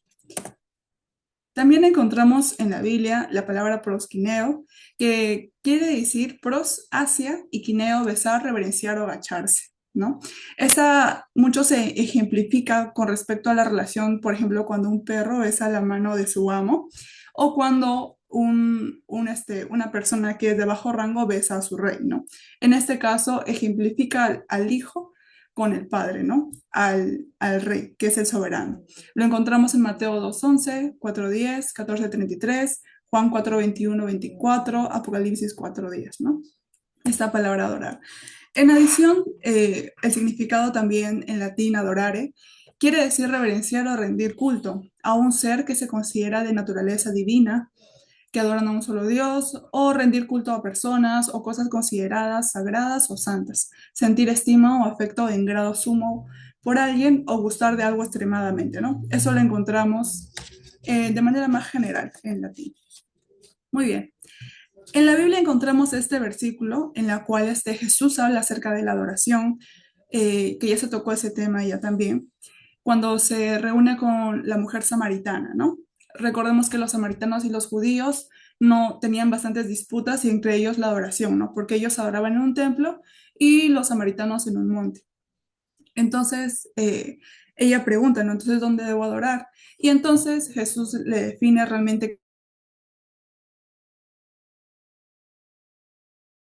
También encontramos en la Biblia la palabra proskineo, que quiere decir pros, hacia, y kineo, besar, reverenciar o agacharse, ¿no? Esa mucho se ejemplifica con respecto a la relación, por ejemplo, cuando un perro besa la mano de su amo o cuando una persona que es de bajo rango besa a su rey, ¿no? En este caso, ejemplifica al hijo con el padre, ¿no? Al rey, que es el soberano. Lo encontramos en Mateo 2:11, 4:10, 14:33, Juan 4:21-24, Apocalipsis 4:10, ¿no? Esta palabra adorar. En adición, el significado también en latín adorare quiere decir reverenciar o rendir culto a un ser que se considera de naturaleza divina, que adoran a un solo Dios, o rendir culto a personas o cosas consideradas sagradas o santas, sentir estima o afecto en grado sumo por alguien o gustar de algo extremadamente, ¿no? Eso lo encontramos de manera más general en latín. Muy bien. En la Biblia encontramos este versículo en la cual Jesús habla acerca de la adoración, que ya se tocó ese tema ya también, cuando se reúne con la mujer samaritana, ¿no? Recordemos que los samaritanos y los judíos no tenían bastantes disputas y entre ellos la adoración, ¿no? Porque ellos adoraban en un templo y los samaritanos en un monte. Entonces, ella pregunta, ¿no? Entonces, ¿dónde debo adorar? Y entonces Jesús le define realmente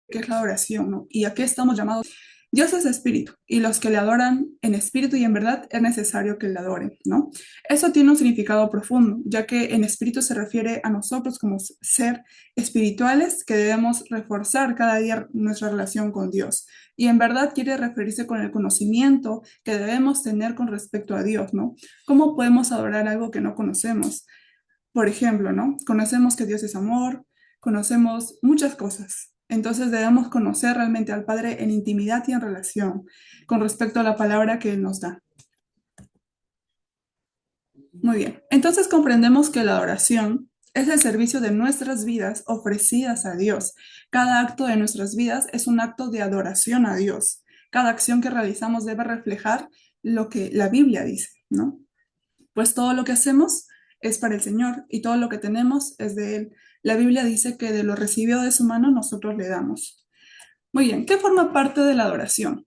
qué es la adoración, ¿no? Y a qué estamos llamados. Dios es espíritu y los que le adoran en espíritu y en verdad es necesario que le adoren, ¿no? Eso tiene un significado profundo, ya que en espíritu se refiere a nosotros como ser espirituales que debemos reforzar cada día nuestra relación con Dios. Y en verdad quiere referirse con el conocimiento que debemos tener con respecto a Dios, ¿no? ¿Cómo podemos adorar algo que no conocemos? Por ejemplo, ¿no? Conocemos que Dios es amor, conocemos muchas cosas. Entonces debemos conocer realmente al Padre en intimidad y en relación con respecto a la palabra que Él nos da. Muy bien. Entonces comprendemos que la adoración es el servicio de nuestras vidas ofrecidas a Dios. Cada acto de nuestras vidas es un acto de adoración a Dios. Cada acción que realizamos debe reflejar lo que la Biblia dice, ¿no? Pues todo lo que hacemos es para el Señor y todo lo que tenemos es de Él. La Biblia dice que de lo recibido de su mano nosotros le damos. Muy bien, ¿qué forma parte de la adoración?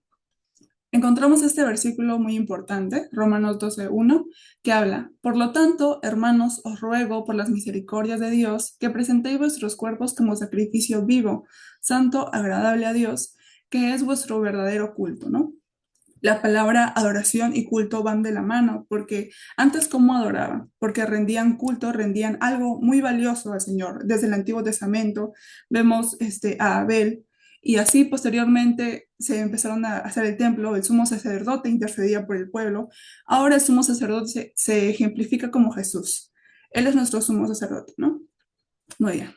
Encontramos este versículo muy importante, Romanos 12:1, que habla, por lo tanto, hermanos, os ruego por las misericordias de Dios que presentéis vuestros cuerpos como sacrificio vivo, santo, agradable a Dios, que es vuestro verdadero culto, ¿no? La palabra adoración y culto van de la mano, porque antes ¿cómo adoraban? Porque rendían culto, rendían algo muy valioso al Señor. Desde el Antiguo Testamento vemos a Abel y así posteriormente se empezaron a hacer el templo, el sumo sacerdote intercedía por el pueblo. Ahora el sumo sacerdote se ejemplifica como Jesús. Él es nuestro sumo sacerdote, ¿no? Muy bien.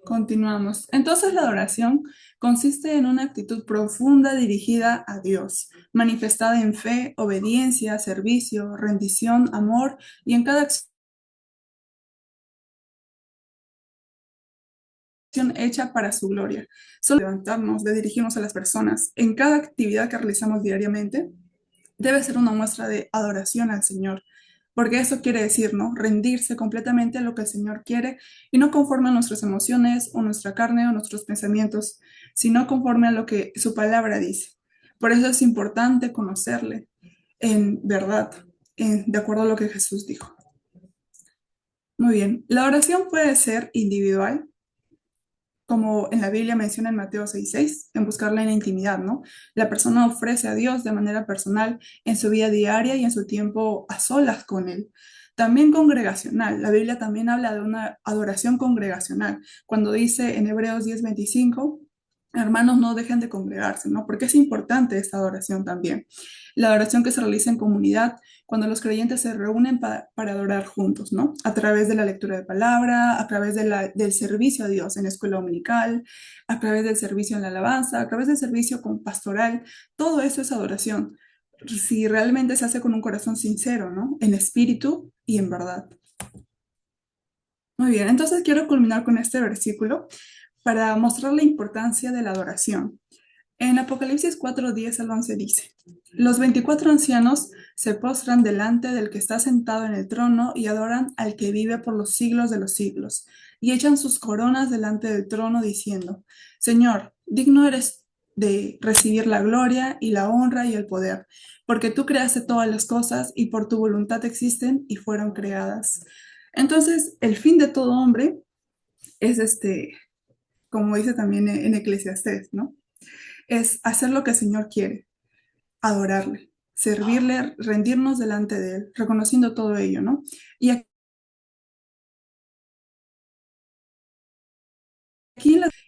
Continuamos. Entonces la adoración consiste en una actitud profunda dirigida a Dios, manifestada en fe, obediencia, servicio, rendición, amor y en cada acción hecha para su gloria. Solo levantarnos, de dirigirnos a las personas en cada actividad que realizamos diariamente debe ser una muestra de adoración al Señor. Porque eso quiere decir, ¿no? Rendirse completamente a lo que el Señor quiere y no conforme a nuestras emociones o nuestra carne o nuestros pensamientos, sino conforme a lo que su palabra dice. Por eso es importante conocerle en verdad, de acuerdo a lo que Jesús dijo. Muy bien, la oración puede ser individual, como en la Biblia menciona en Mateo 6:6, en buscarla en la intimidad, ¿no? La persona ofrece a Dios de manera personal en su vida diaria y en su tiempo a solas con Él. También congregacional. La Biblia también habla de una adoración congregacional. Cuando dice en Hebreos 10:25, hermanos, no dejen de congregarse, ¿no? Porque es importante esta adoración también. La adoración que se realiza en comunidad, cuando los creyentes se reúnen para adorar juntos, ¿no? A través de la lectura de palabra, a través del servicio a Dios en la escuela dominical, a través del servicio en la alabanza, a través del servicio con pastoral, todo eso es adoración. Si realmente se hace con un corazón sincero, ¿no? En espíritu y en verdad. Muy bien, entonces quiero culminar con este versículo para mostrar la importancia de la adoración. En Apocalipsis 4:10 al 11 dice, los 24 ancianos se postran delante del que está sentado en el trono y adoran al que vive por los siglos de los siglos, y echan sus coronas delante del trono diciendo, Señor, digno eres de recibir la gloria y la honra y el poder, porque tú creaste todas las cosas y por tu voluntad existen y fueron creadas. Entonces, el fin de todo hombre es como dice también en Eclesiastés, ¿no? Es hacer lo que el Señor quiere, adorarle, servirle, rendirnos delante de Él, reconociendo todo ello, ¿no? Y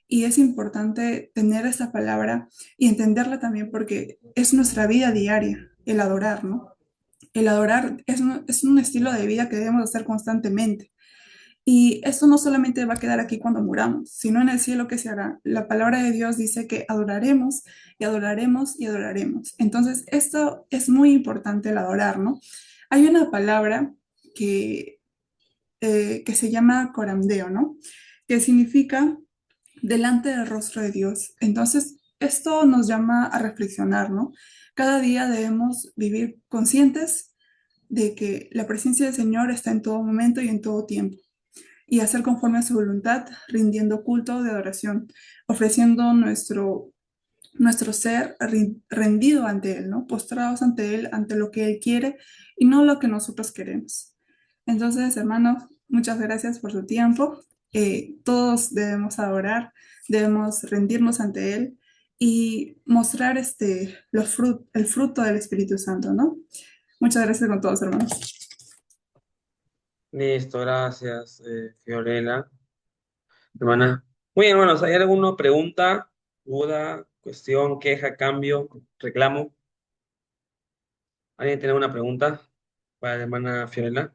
y es importante tener esa palabra y entenderla también porque es nuestra vida diaria, el adorar, ¿no? El adorar es un estilo de vida que debemos hacer constantemente. Y esto no solamente va a quedar aquí cuando muramos, sino en el cielo que se hará. La palabra de Dios dice que adoraremos y adoraremos y adoraremos. Entonces, esto es muy importante el adorar, ¿no? Hay una palabra que, que se llama corandeo, ¿no? Que significa delante del rostro de Dios. Entonces, esto nos llama a reflexionar, ¿no? Cada día debemos vivir conscientes de que la presencia del Señor está en todo momento y en todo tiempo, y hacer conforme a su voluntad, rindiendo culto de adoración, ofreciendo nuestro ser rendido ante Él, ¿no? Postrados ante Él, ante lo que Él quiere y no lo que nosotros queremos. Entonces, hermanos, muchas gracias por su tiempo. Todos debemos adorar, debemos rendirnos ante Él y mostrar el fruto del Espíritu Santo, ¿no? Muchas gracias con todos, hermanos. Listo, gracias, Fiorella, hermana. Muy bien, hermanos, ¿hay alguna pregunta, duda, cuestión, queja, cambio, reclamo? ¿Alguien tiene una pregunta para la hermana Fiorella?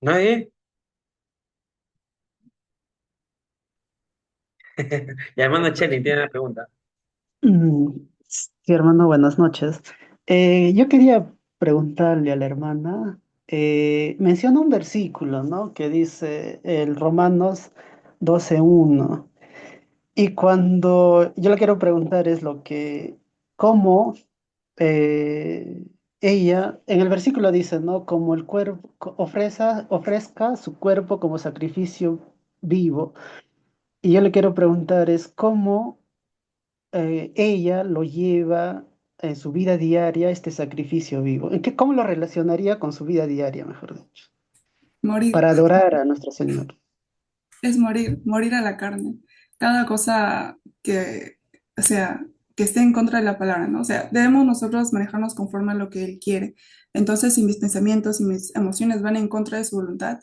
¿Nadie? Y hermano Chelly tiene una pregunta. Mm, Sí, hermano, buenas noches. Yo quería preguntarle a la hermana, menciona un versículo, ¿no? Que dice el Romanos 12:1. Y cuando yo le quiero preguntar es cómo eh, ella, en el versículo dice, ¿no? Como el cuerpo, ofrezca su cuerpo como sacrificio vivo. Y yo le quiero preguntar es cómo ella lo lleva en su vida diaria, este sacrificio vivo. ¿Cómo lo relacionaría con su vida diaria, mejor dicho? Morir. Para adorar a nuestro Señor. Es morir, morir a la carne. Cada cosa o sea, que esté en contra de la palabra, ¿no? O sea, debemos nosotros manejarnos conforme a lo que Él quiere. Entonces, si mis pensamientos y mis emociones van en contra de su voluntad,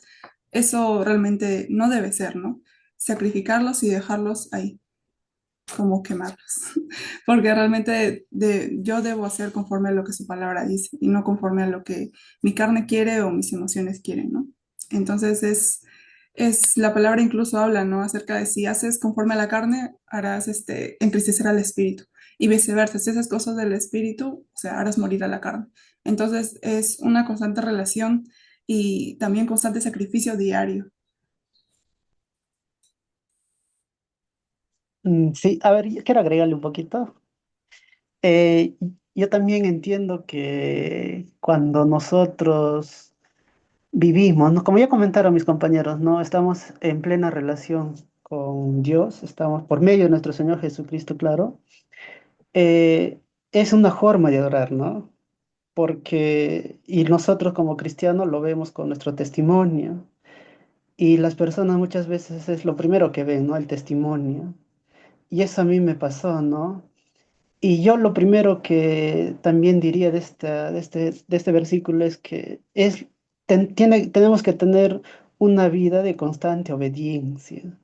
eso realmente no debe ser, ¿no? Sacrificarlos y dejarlos ahí, como quemarlos. Porque realmente yo debo hacer conforme a lo que su palabra dice y no conforme a lo que mi carne quiere o mis emociones quieren, ¿no? Entonces la palabra incluso habla, ¿no? Acerca de si haces conforme a la carne, harás entristecer al espíritu. Y viceversa, si haces cosas del espíritu, o sea, harás morir a la carne. Entonces es una constante relación y también constante sacrificio diario. Sí, a ver, yo quiero agregarle un poquito. Eh, yo también entiendo que cuando nosotros vivimos, ¿no? Como ya comentaron mis compañeros, ¿no? Estamos en plena relación con Dios, estamos por medio de nuestro Señor Jesucristo, claro. Es una forma de adorar, ¿no? Y nosotros como cristianos lo vemos con nuestro testimonio, y las personas muchas veces es lo primero que ven, ¿no? El testimonio. Y eso a mí me pasó, ¿no? Y yo lo primero que también diría de este versículo es que tenemos que tener una vida de constante obediencia.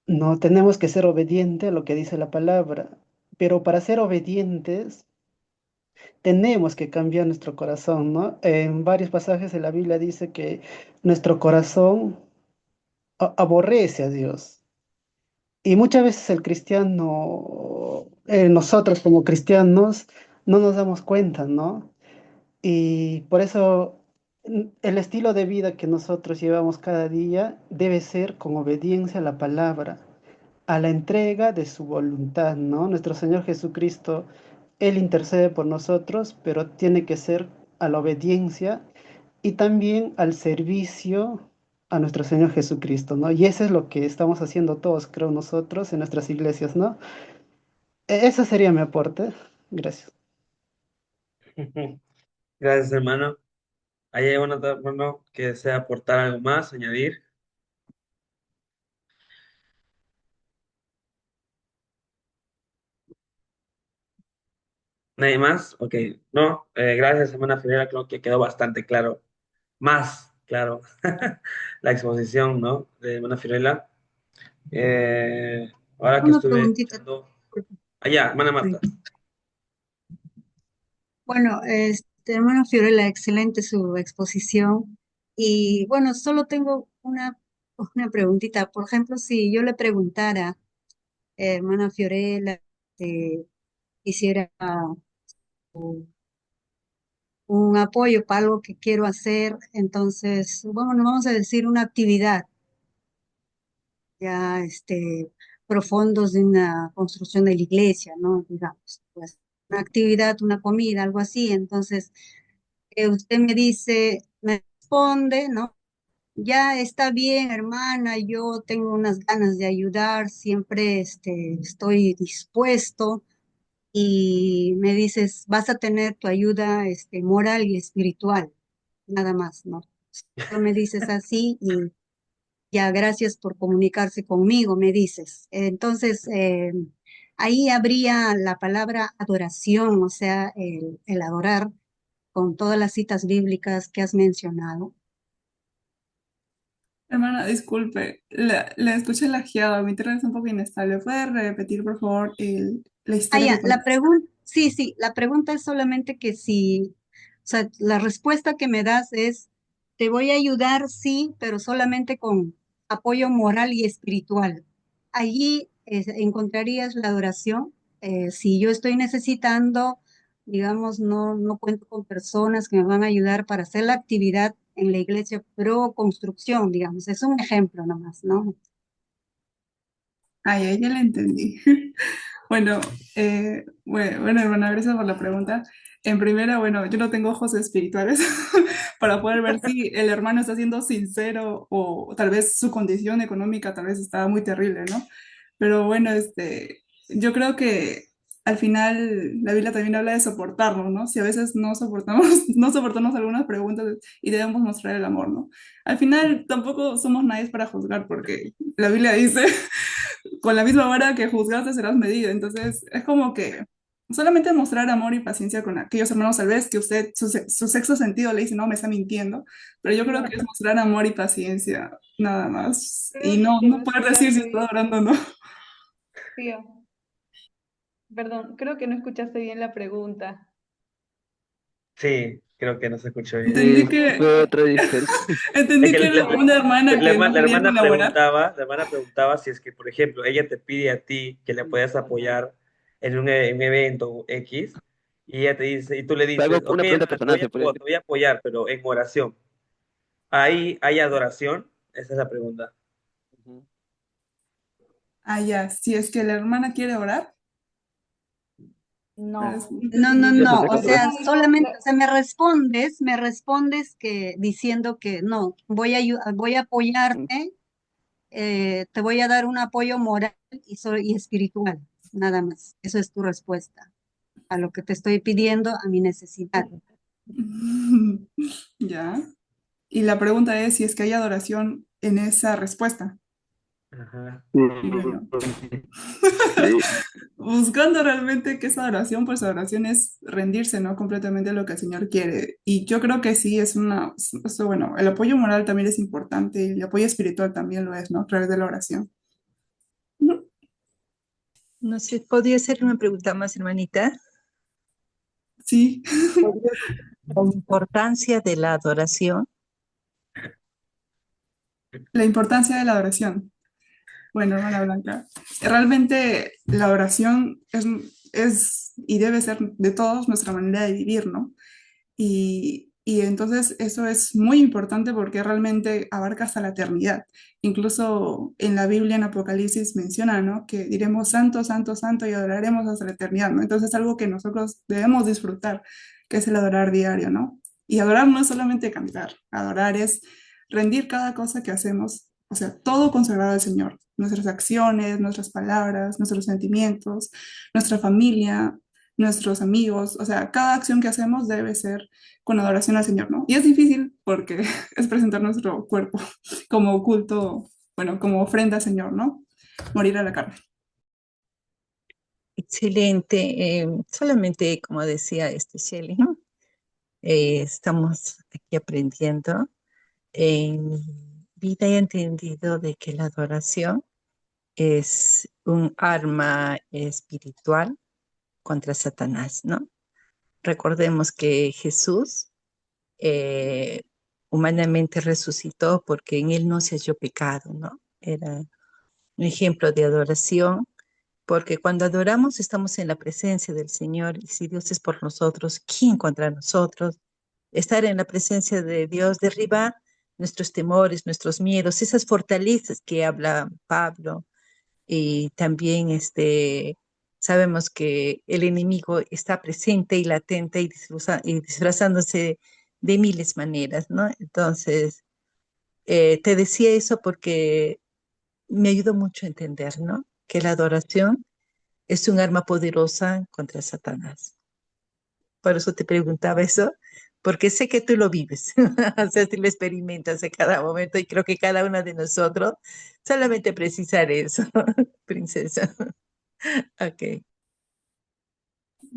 No tenemos que ser obedientes a lo que dice la palabra, pero para ser obedientes tenemos que cambiar nuestro corazón, ¿no? En varios pasajes de la Biblia dice que nuestro corazón aborrece a Dios. Y muchas veces el cristiano, nosotros como cristianos, no nos damos cuenta, ¿no? Y por eso el estilo de vida que nosotros llevamos cada día debe ser con obediencia a la palabra, a la entrega de su voluntad, ¿no? Nuestro Señor Jesucristo, Él intercede por nosotros, pero tiene que ser a la obediencia y también al servicio a nuestro Señor Jesucristo, ¿no? Y eso es lo que estamos haciendo todos, creo nosotros, en nuestras iglesias, ¿no? Ese sería mi aporte. Gracias. Gracias, hermano. ¿Hay algún otro hermano que desea aportar algo más, añadir? ¿Nadie más? Ok, no. Gracias, hermana Fidela, creo que quedó bastante claro, más claro, la exposición, ¿no? De hermana Fiorella. Ahora que Una estuve preguntita. escuchando. Allá, hermana Marta. Bueno, hermano Fiorella, excelente su exposición. Y bueno, solo tengo una preguntita. Por ejemplo, si yo le preguntara, hermana Fiorella, quisiera un apoyo para algo que quiero hacer. Entonces, bueno, no vamos a decir una actividad ya profundos de una construcción de la iglesia, ¿no? Digamos, pues una actividad, una comida, algo así. Entonces, usted me dice, me responde, ¿no? Ya está bien, hermana, yo tengo unas ganas de ayudar, siempre estoy dispuesto y me dices, vas a tener tu ayuda moral y espiritual, nada más, ¿no? Solo me dices así y ya, gracias por comunicarse conmigo, me dices. Entonces, ahí habría la palabra adoración, o sea, el adorar con todas las citas bíblicas que has mencionado. Hermana, disculpe, la escuché lajeado, mi internet es un poco inestable. ¿Puede repetir, por favor, la Ah, historia ya, que la contó? pregunta, sí, sí, la pregunta es solamente que si, o sea, la respuesta que me das es, te voy a ayudar, sí, pero solamente con apoyo moral y espiritual. Allí encontrarías la adoración. Si yo estoy necesitando, digamos, no cuento con personas que me van a ayudar para hacer la actividad en la iglesia pro construcción, digamos, es un ejemplo nomás, ¿no? Ah, ya la entendí. Bueno, bueno, hermana, gracias por la pregunta. En primera, bueno, yo no tengo ojos espirituales para poder ver si el hermano está siendo sincero o tal vez su condición económica tal vez estaba muy terrible, ¿no? Pero bueno, yo creo que al final la Biblia también habla de soportarnos, ¿no? Si a veces no soportamos, no soportamos algunas preguntas y debemos mostrar el amor, ¿no? Al final tampoco somos nadie para juzgar porque la Biblia dice con la misma vara que juzgaste serás medido. Entonces, es como que solamente mostrar amor y paciencia con aquellos hermanos, tal vez que usted, su sexto sentido le dice, no, me está mintiendo, pero yo creo que es mostrar amor y paciencia, nada más. Y Creo no, que no no poder decir si escuchaste está bien. orando o no. Tío, perdón, creo que no escuchaste bien la pregunta. Sí, creo que no se escuchó bien. Entendí Sí, que, fue otra diferencia. Es entendí que que era una hermana que no la quería hermana colaborar. preguntaba, la hermana preguntaba si es que, por ejemplo, ella te pide a ti que le puedas apoyar en un evento X, y ella te dice, y tú le Fue algo, dices, ok, una pregunta hermana, personal, se puede te decir. voy a apoyar, pero en oración. ¿Ahí hay adoración? Esa es la pregunta. Ujú. Ah, ya, si es que la hermana quiere orar, pero No. No, no, Ya su no, o sexto, pues. sea, solamente, o sea, me respondes que diciendo que no, voy a Mm, apoyarte, te voy a dar un apoyo moral y espiritual, nada más. Eso es tu respuesta a lo que te estoy pidiendo, a mi necesidad. ya. Y la pregunta es si es que hay adoración en esa respuesta. Ajá. Bueno, sí, buscando realmente qué es adoración, pues adoración es rendirse, ¿no? Completamente a lo que el Señor quiere. Y yo creo que sí es bueno, el apoyo moral también es importante y el apoyo espiritual también lo es, ¿no? A través de la oración. Ujú. No sé, ¿podría ser una pregunta más, hermanita? Sí. La importancia de la adoración. La importancia de la adoración. Bueno, hermana Blanca, realmente la oración es y debe ser de todos nuestra manera de vivir, ¿no? Y entonces eso es muy importante porque realmente abarca hasta la eternidad. Incluso en la Biblia, en Apocalipsis, menciona, ¿no? Que diremos santo, santo, santo y adoraremos hasta la eternidad, ¿no? Entonces es algo que nosotros debemos disfrutar, que es el adorar diario, ¿no? Y adorar no es solamente cantar, adorar es rendir cada cosa que hacemos, o sea, todo consagrado al Señor, nuestras acciones, nuestras palabras, nuestros sentimientos, nuestra familia, nuestros amigos, o sea, cada acción que hacemos debe ser con adoración al Señor, ¿no? Y es difícil porque es presentar nuestro cuerpo como culto, bueno, como ofrenda al Señor, ¿no? Morir a la carne. Excelente. Solamente, como decía Shelley, ¿no? Estamos aquí aprendiendo. En mi vida he entendido de que la adoración es un arma espiritual contra Satanás, ¿no? Recordemos que Jesús eh, humanamente resucitó porque en él no se halló pecado, ¿no? Era un ejemplo de adoración porque cuando adoramos estamos en la presencia del Señor, y si Dios es por nosotros, ¿quién contra nosotros? Estar en la presencia de Dios derriba nuestros temores, nuestros miedos, esas fortalezas que habla Pablo, y también sabemos que el enemigo está presente y latente y, y disfrazándose de miles maneras, ¿no? Entonces, te decía eso porque me ayudó mucho a entender, ¿no? Que la adoración es un arma poderosa contra Satanás. Por eso te preguntaba eso, porque sé que tú lo vives, o sea, tú lo experimentas en cada momento y creo que cada uno de nosotros solamente precisar eso, princesa. Ok.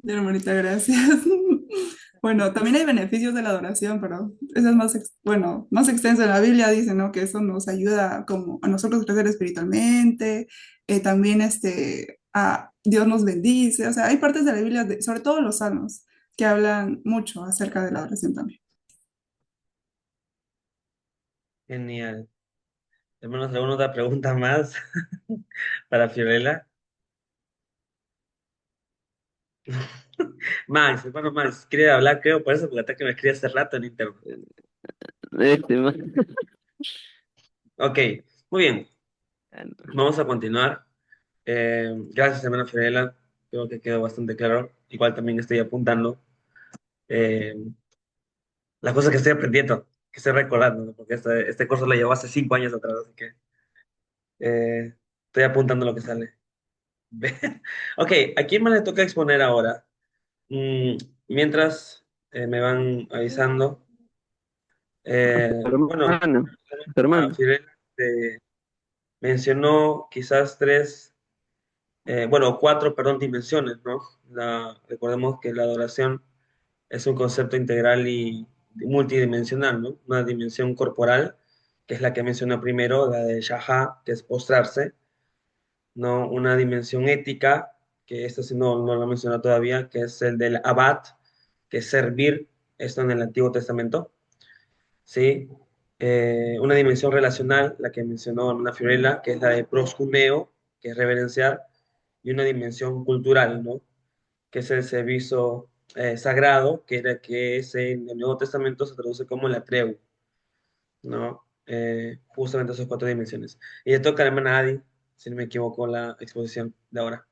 Hermanita, gracias. Bueno, también hay beneficios de la adoración, pero eso es más, bueno, más extenso en la Biblia, dice, ¿no? Que eso nos ayuda como a nosotros crecer espiritualmente, también a Dios nos bendice, o sea, hay partes de la Biblia, sobre todo los salmos, que hablan mucho acerca de la adoración también. Genial. Hermanos, ¿alguna otra pregunta más para Fiorella? Max, hermano Max, quiere hablar, creo, por eso, porque hasta que me escribe hace rato en internet. Ma- Ok, muy bien, vamos a continuar. Gracias, hermana Fiorella, creo que quedó bastante claro. Igual también estoy apuntando eh, las cosas que estoy aprendiendo, que estoy recordando, ¿no? Porque este curso lo llevo hace 5 años atrás, así que eh, estoy apuntando lo que sale. Ok, ¿a quién más le toca exponer ahora? Mm, mientras me van avisando. Bueno, Hermano, a hermano. Fidel mencionó quizás tres, bueno, cuatro, perdón, dimensiones, ¿no? Recordemos que la adoración es un concepto integral y multidimensional, ¿no? Una dimensión corporal, que es la que mencionó primero, la de Shahá, que es postrarse, ¿no? Una dimensión ética, que esta sí no la mencionó todavía, que es el del abad, que es servir, esto en el Antiguo Testamento, ¿sí? Una dimensión relacional, la que mencionó Ana Fiorella, que es la de proscuneo, que es reverenciar, y una dimensión cultural, ¿no? Que es el servicio sagrado, que es en el Nuevo Testamento se traduce como la creu, ¿no? Justamente esas cuatro dimensiones. Y le toca a la hermana Adi, si no me equivoco, la exposición de ahora.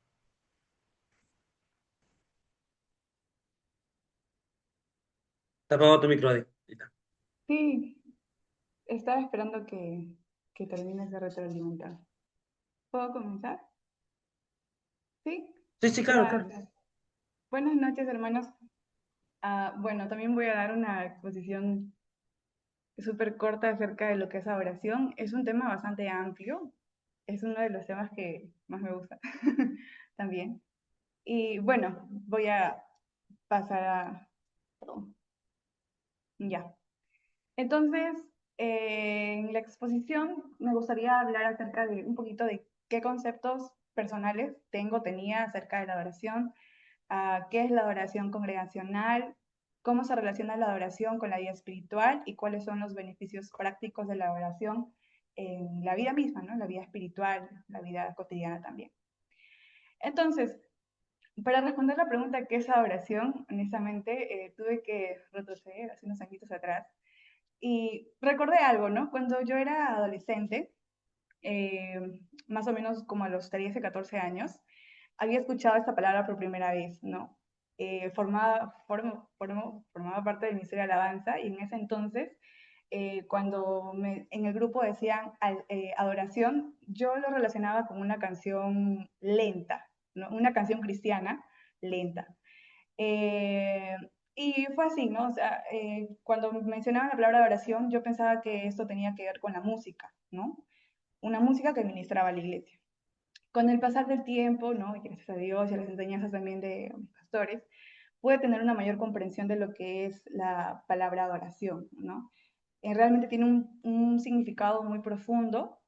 Está apagado tu micro, Adi. Ahí está. Sí, estaba esperando que termines de retroalimentar. ¿Puedo comenzar? Sí, Sí, sí, claro, claro. gracias. Buenas noches, hermanos. Bueno, también voy a dar una exposición súper corta acerca de lo que es adoración. Es un tema bastante amplio. Es uno de los temas que más me gusta también. Y bueno, voy a pasar a... perdón, ya. Entonces, en la exposición me gustaría hablar acerca de un poquito de qué conceptos personales tenía acerca de la adoración, qué es la adoración congregacional, cómo se relaciona la adoración con la vida espiritual y cuáles son los beneficios prácticos de la adoración en la vida misma, ¿no? La vida espiritual, la vida cotidiana también. Entonces, para responder la pregunta ¿qué es adoración? Honestamente, tuve que retroceder hace unos añitos atrás y recordé algo, ¿no? Cuando yo era adolescente, más o menos como a los 13, 14 años, había escuchado esta palabra por primera vez, ¿no? Formaba parte del Ministerio de Alabanza y en ese entonces, cuando en el grupo decían adoración, yo lo relacionaba con una canción lenta, ¿no? Una canción cristiana lenta. Eh, y fue así, ¿no? O sea, cuando mencionaban la palabra adoración, yo pensaba que esto tenía que ver con la música, ¿no? Una música que ministraba la iglesia. Con el pasar del tiempo, ¿no? Y gracias a Dios y a las enseñanzas también de mis pastores, pude tener una mayor comprensión de lo que es la palabra adoración, ¿no? Realmente tiene un significado muy profundo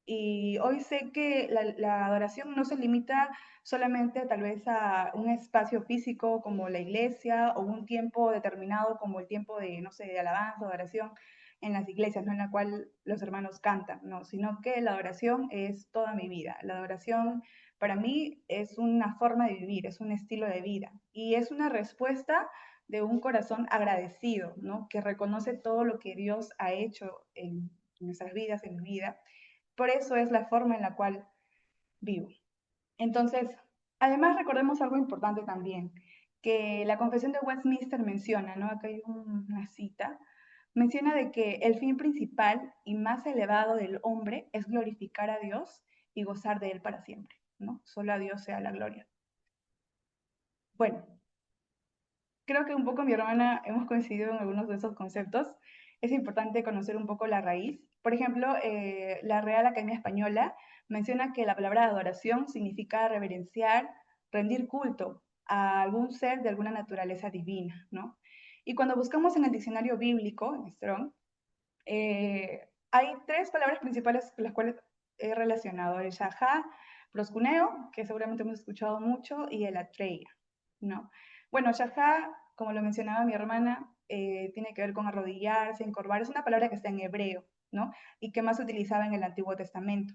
y hoy sé que la adoración no se limita solamente tal vez a un espacio físico como la iglesia o un tiempo determinado como el tiempo de, no sé, de alabanza, adoración en las iglesias, ¿no? En la cual los hermanos cantan, ¿no? Sino que la adoración es toda mi vida. La adoración Para mí es una forma de vivir, es un estilo de vida y es una respuesta de un corazón agradecido, ¿no? Que reconoce todo lo que Dios ha hecho en nuestras vidas, en mi vida. Por eso es la forma en la cual vivo. Entonces, además recordemos algo importante también, que la Confesión de Westminster menciona, ¿no? Acá hay una cita, menciona de que el fin principal y más elevado del hombre es glorificar a Dios y gozar de Él para siempre, ¿no? Solo a Dios sea la gloria. Bueno, creo que un poco mi hermana hemos coincidido en algunos de esos conceptos. Es importante conocer un poco la raíz. Por ejemplo, la Real Academia Española menciona que la palabra adoración significa reverenciar, rendir culto a algún ser de alguna naturaleza divina, ¿no? Y cuando buscamos en el diccionario bíblico, en Strong, hay tres palabras principales con las cuales he relacionado: el shahá, proscuneo, que seguramente hemos escuchado mucho, y el atreia, ¿no? Bueno, shahá, como lo mencionaba mi hermana, tiene que ver con arrodillarse, encorvar. Es una palabra que está en hebreo, ¿no? Y que más se utilizaba en el Antiguo Testamento.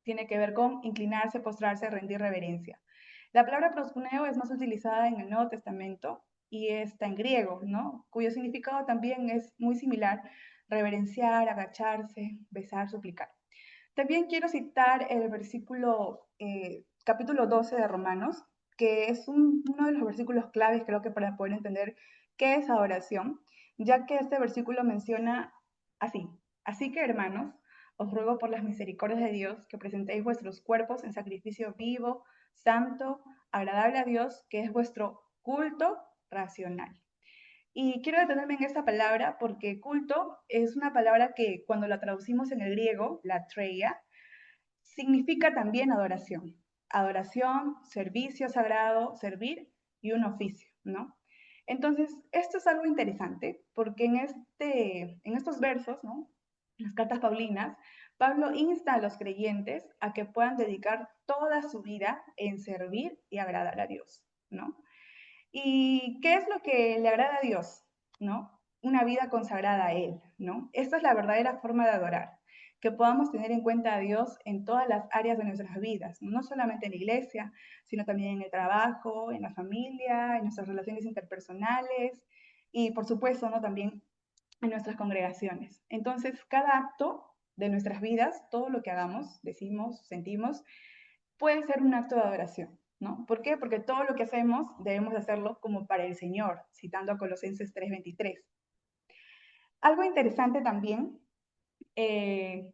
Tiene que ver con inclinarse, postrarse, rendir reverencia. La palabra proscuneo es más utilizada en el Nuevo Testamento y está en griego, ¿no? Cuyo significado también es muy similar: reverenciar, agacharse, besar, suplicar. También quiero citar el versículo, capítulo 12 de Romanos, que es uno de los versículos claves, creo que para poder entender qué es adoración, ya que este versículo menciona así: así que, hermanos, os ruego por las misericordias de Dios que presentéis vuestros cuerpos en sacrificio vivo, santo, agradable a Dios, que es vuestro culto racional. Y quiero detenerme en esta palabra porque culto es una palabra que cuando la traducimos en el griego, la treia, significa también adoración. Adoración, servicio sagrado, servir y un oficio, ¿no? Entonces, esto es algo interesante porque en estos versos, ¿no? Las cartas paulinas, Pablo insta a los creyentes a que puedan dedicar toda su vida en servir y agradar a Dios, ¿no? ¿Y qué es lo que le agrada a Dios? ¿No? Una vida consagrada a Él, ¿no? Esta es la verdadera forma de adorar, que podamos tener en cuenta a Dios en todas las áreas de nuestras vidas, no solamente en la iglesia, sino también en el trabajo, en la familia, en nuestras relaciones interpersonales y, por supuesto, ¿no? También en nuestras congregaciones. Entonces, cada acto de nuestras vidas, todo lo que hagamos, decimos, sentimos, puede ser un acto de adoración, ¿no? ¿Por qué? Porque todo lo que hacemos debemos hacerlo como para el Señor, citando a Colosenses 3:23. Algo interesante también que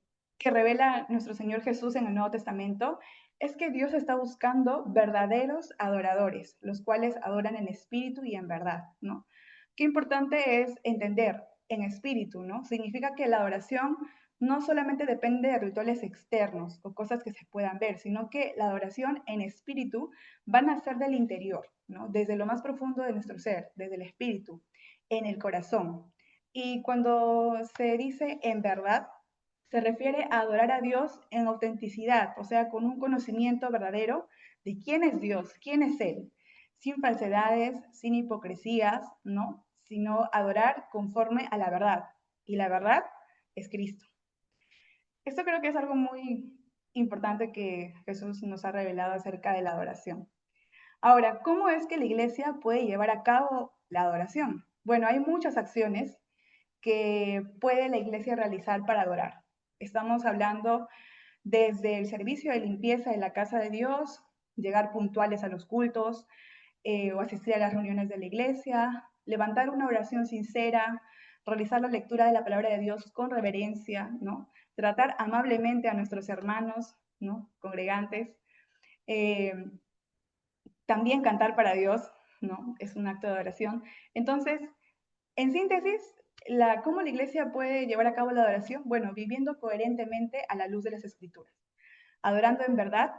revela nuestro Señor Jesús en el Nuevo Testamento es que Dios está buscando verdaderos adoradores, los cuales adoran en espíritu y en verdad, ¿no? Qué importante es entender en espíritu, ¿no? Significa que la adoración no solamente depende de rituales externos o cosas que se puedan ver, sino que la adoración en espíritu va a nacer del interior, ¿no? Desde lo más profundo de nuestro ser, desde el espíritu, en el corazón. Y cuando se dice en verdad, se refiere a adorar a Dios en autenticidad, o sea, con un conocimiento verdadero de quién es Dios, quién es Él, sin falsedades, sin hipocresías, ¿no? Sino adorar conforme a la verdad. Y la verdad es Cristo. Esto creo que es algo muy importante que Jesús nos ha revelado acerca de la adoración. Ahora, ¿cómo es que la iglesia puede llevar a cabo la adoración? Bueno, hay muchas acciones que puede la iglesia realizar para adorar. Estamos hablando desde el servicio de limpieza de la casa de Dios, llegar puntuales a los cultos o asistir a las reuniones de la iglesia, levantar una oración sincera, realizar la lectura de la palabra de Dios con reverencia, ¿no? Tratar amablemente a nuestros hermanos, ¿no? Congregantes. Eh, También cantar para Dios, ¿no? Es un acto de adoración. Entonces, en síntesis, ¿cómo la iglesia puede llevar a cabo la adoración? Bueno, viviendo coherentemente a la luz de las Escrituras, adorando en verdad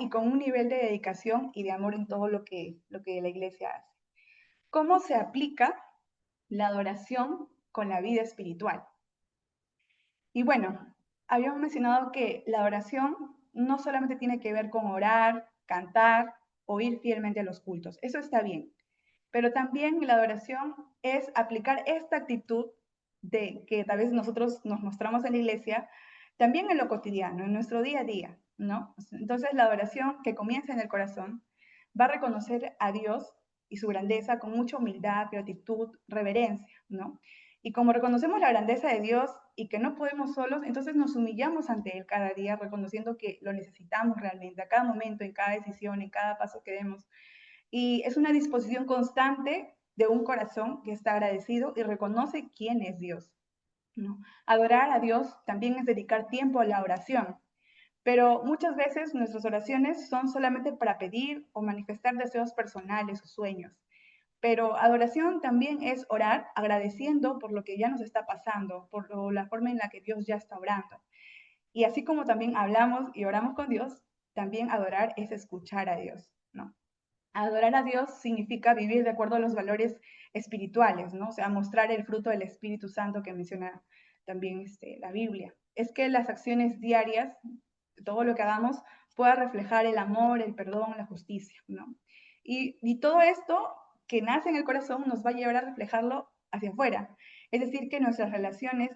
y con un nivel de dedicación y de amor en todo lo que la iglesia hace. ¿Cómo se aplica la adoración con la vida espiritual? Y bueno, habíamos mencionado que la adoración no solamente tiene que ver con orar, cantar o ir fielmente a los cultos. Eso está bien. Pero también la adoración es aplicar esta actitud de que tal vez nosotros nos mostramos en la iglesia, también en lo cotidiano, en nuestro día a día, ¿no? Entonces la adoración que comienza en el corazón va a reconocer a Dios y su grandeza con mucha humildad, gratitud, reverencia, ¿no? Y como reconocemos la grandeza de Dios y que no podemos solos, entonces nos humillamos ante Él cada día, reconociendo que lo necesitamos realmente, a cada momento, en cada decisión, en cada paso que demos. Y es una disposición constante de un corazón que está agradecido y reconoce quién es Dios, ¿no? Adorar a Dios también es dedicar tiempo a la oración, pero muchas veces nuestras oraciones son solamente para pedir o manifestar deseos personales o sueños. Pero adoración también es orar agradeciendo por lo que ya nos está pasando, por la forma en la que Dios ya está obrando. Y así como también hablamos y oramos con Dios, también adorar es escuchar a Dios, ¿no? Adorar a Dios significa vivir de acuerdo a los valores espirituales, ¿no? O sea, mostrar el fruto del Espíritu Santo que menciona también la Biblia. Es que las acciones diarias, todo lo que hagamos, pueda reflejar el amor, el perdón, la justicia, ¿no? Y todo esto que nace en el corazón nos va a llevar a reflejarlo hacia afuera. Es decir, que nuestras relaciones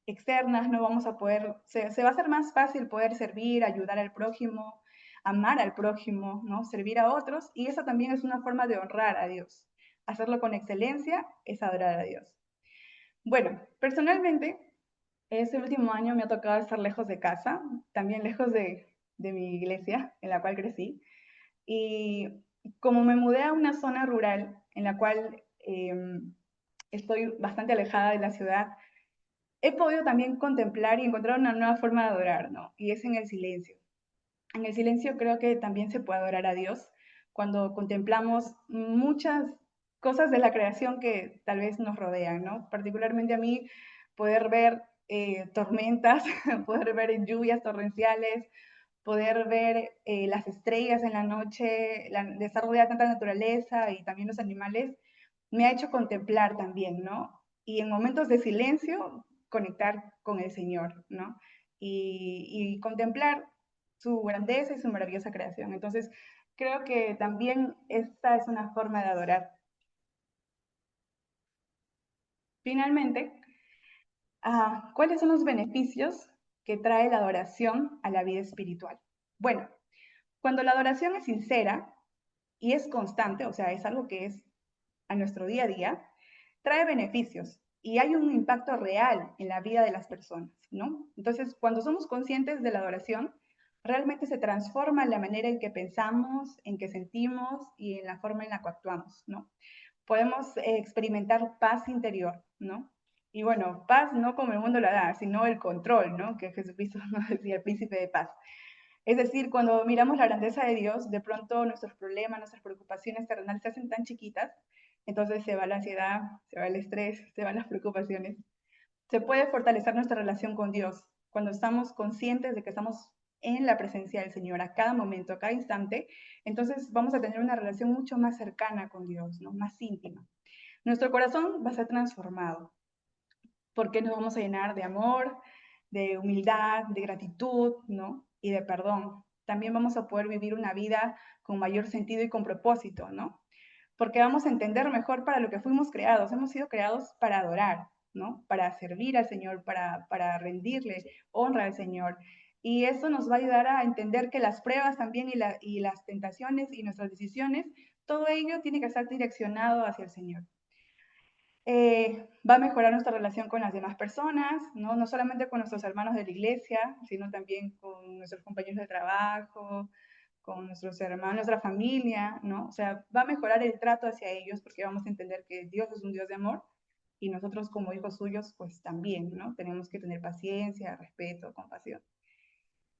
externas no vamos a poder, se va a hacer más fácil poder servir, ayudar al prójimo, amar al prójimo, ¿no? Servir a otros, y eso también es una forma de honrar a Dios. Hacerlo con excelencia es adorar a Dios. Bueno, personalmente, este último año me ha tocado estar lejos de casa, también lejos de mi iglesia en la cual crecí, y como me mudé a una zona rural en la cual estoy bastante alejada de la ciudad, he podido también contemplar y encontrar una nueva forma de adorar, ¿no? Y es en el silencio. En el silencio creo que también se puede adorar a Dios cuando contemplamos muchas cosas de la creación que tal vez nos rodean, ¿no? Particularmente a mí, poder ver tormentas, poder ver lluvias torrenciales, poder ver las estrellas en la noche, de estar rodeada de tanta naturaleza y también los animales, me ha hecho contemplar también, ¿no? Y en momentos de silencio, conectar con el Señor, ¿no? Y contemplar su grandeza y su maravillosa creación. Entonces, creo que también esta es una forma de adorar. Finalmente, ¿cuáles son los beneficios que trae la adoración a la vida espiritual? Bueno, cuando la adoración es sincera y es constante, o sea, es algo que es a nuestro día a día, trae beneficios y hay un impacto real en la vida de las personas, ¿no? Entonces, cuando somos conscientes de la adoración, realmente se transforma la manera en que pensamos, en que sentimos y en la forma en la que actuamos, ¿no? Podemos experimentar paz interior, ¿no? Y bueno, paz no como el mundo la da, sino el control, ¿no? Que Jesucristo nos decía, el príncipe de paz. Es decir, cuando miramos la grandeza de Dios, de pronto nuestros problemas, nuestras preocupaciones terrenales se hacen tan chiquitas, entonces se va la ansiedad, se va el estrés, se van las preocupaciones. Se puede fortalecer nuestra relación con Dios cuando estamos conscientes de que estamos en la presencia del Señor a cada momento, a cada instante, entonces vamos a tener una relación mucho más cercana con Dios, ¿no? Más íntima. Nuestro corazón va a ser transformado porque nos vamos a llenar de amor, de humildad, de gratitud, ¿no? Y de perdón. También vamos a poder vivir una vida con mayor sentido y con propósito, ¿no? Porque vamos a entender mejor para lo que fuimos creados. Hemos sido creados para adorar, ¿no? Para servir al Señor, para rendirle honra al Señor. Y eso nos va a ayudar a entender que las pruebas también y las tentaciones y nuestras decisiones, todo ello tiene que estar direccionado hacia el Señor. Va a mejorar nuestra relación con las demás personas, ¿no? No solamente con nuestros hermanos de la iglesia, sino también con nuestros compañeros de trabajo, con nuestros hermanos, nuestra familia, ¿no? O sea, va a mejorar el trato hacia ellos porque vamos a entender que Dios es un Dios de amor y nosotros como hijos suyos, pues también, ¿no? Tenemos que tener paciencia, respeto, compasión.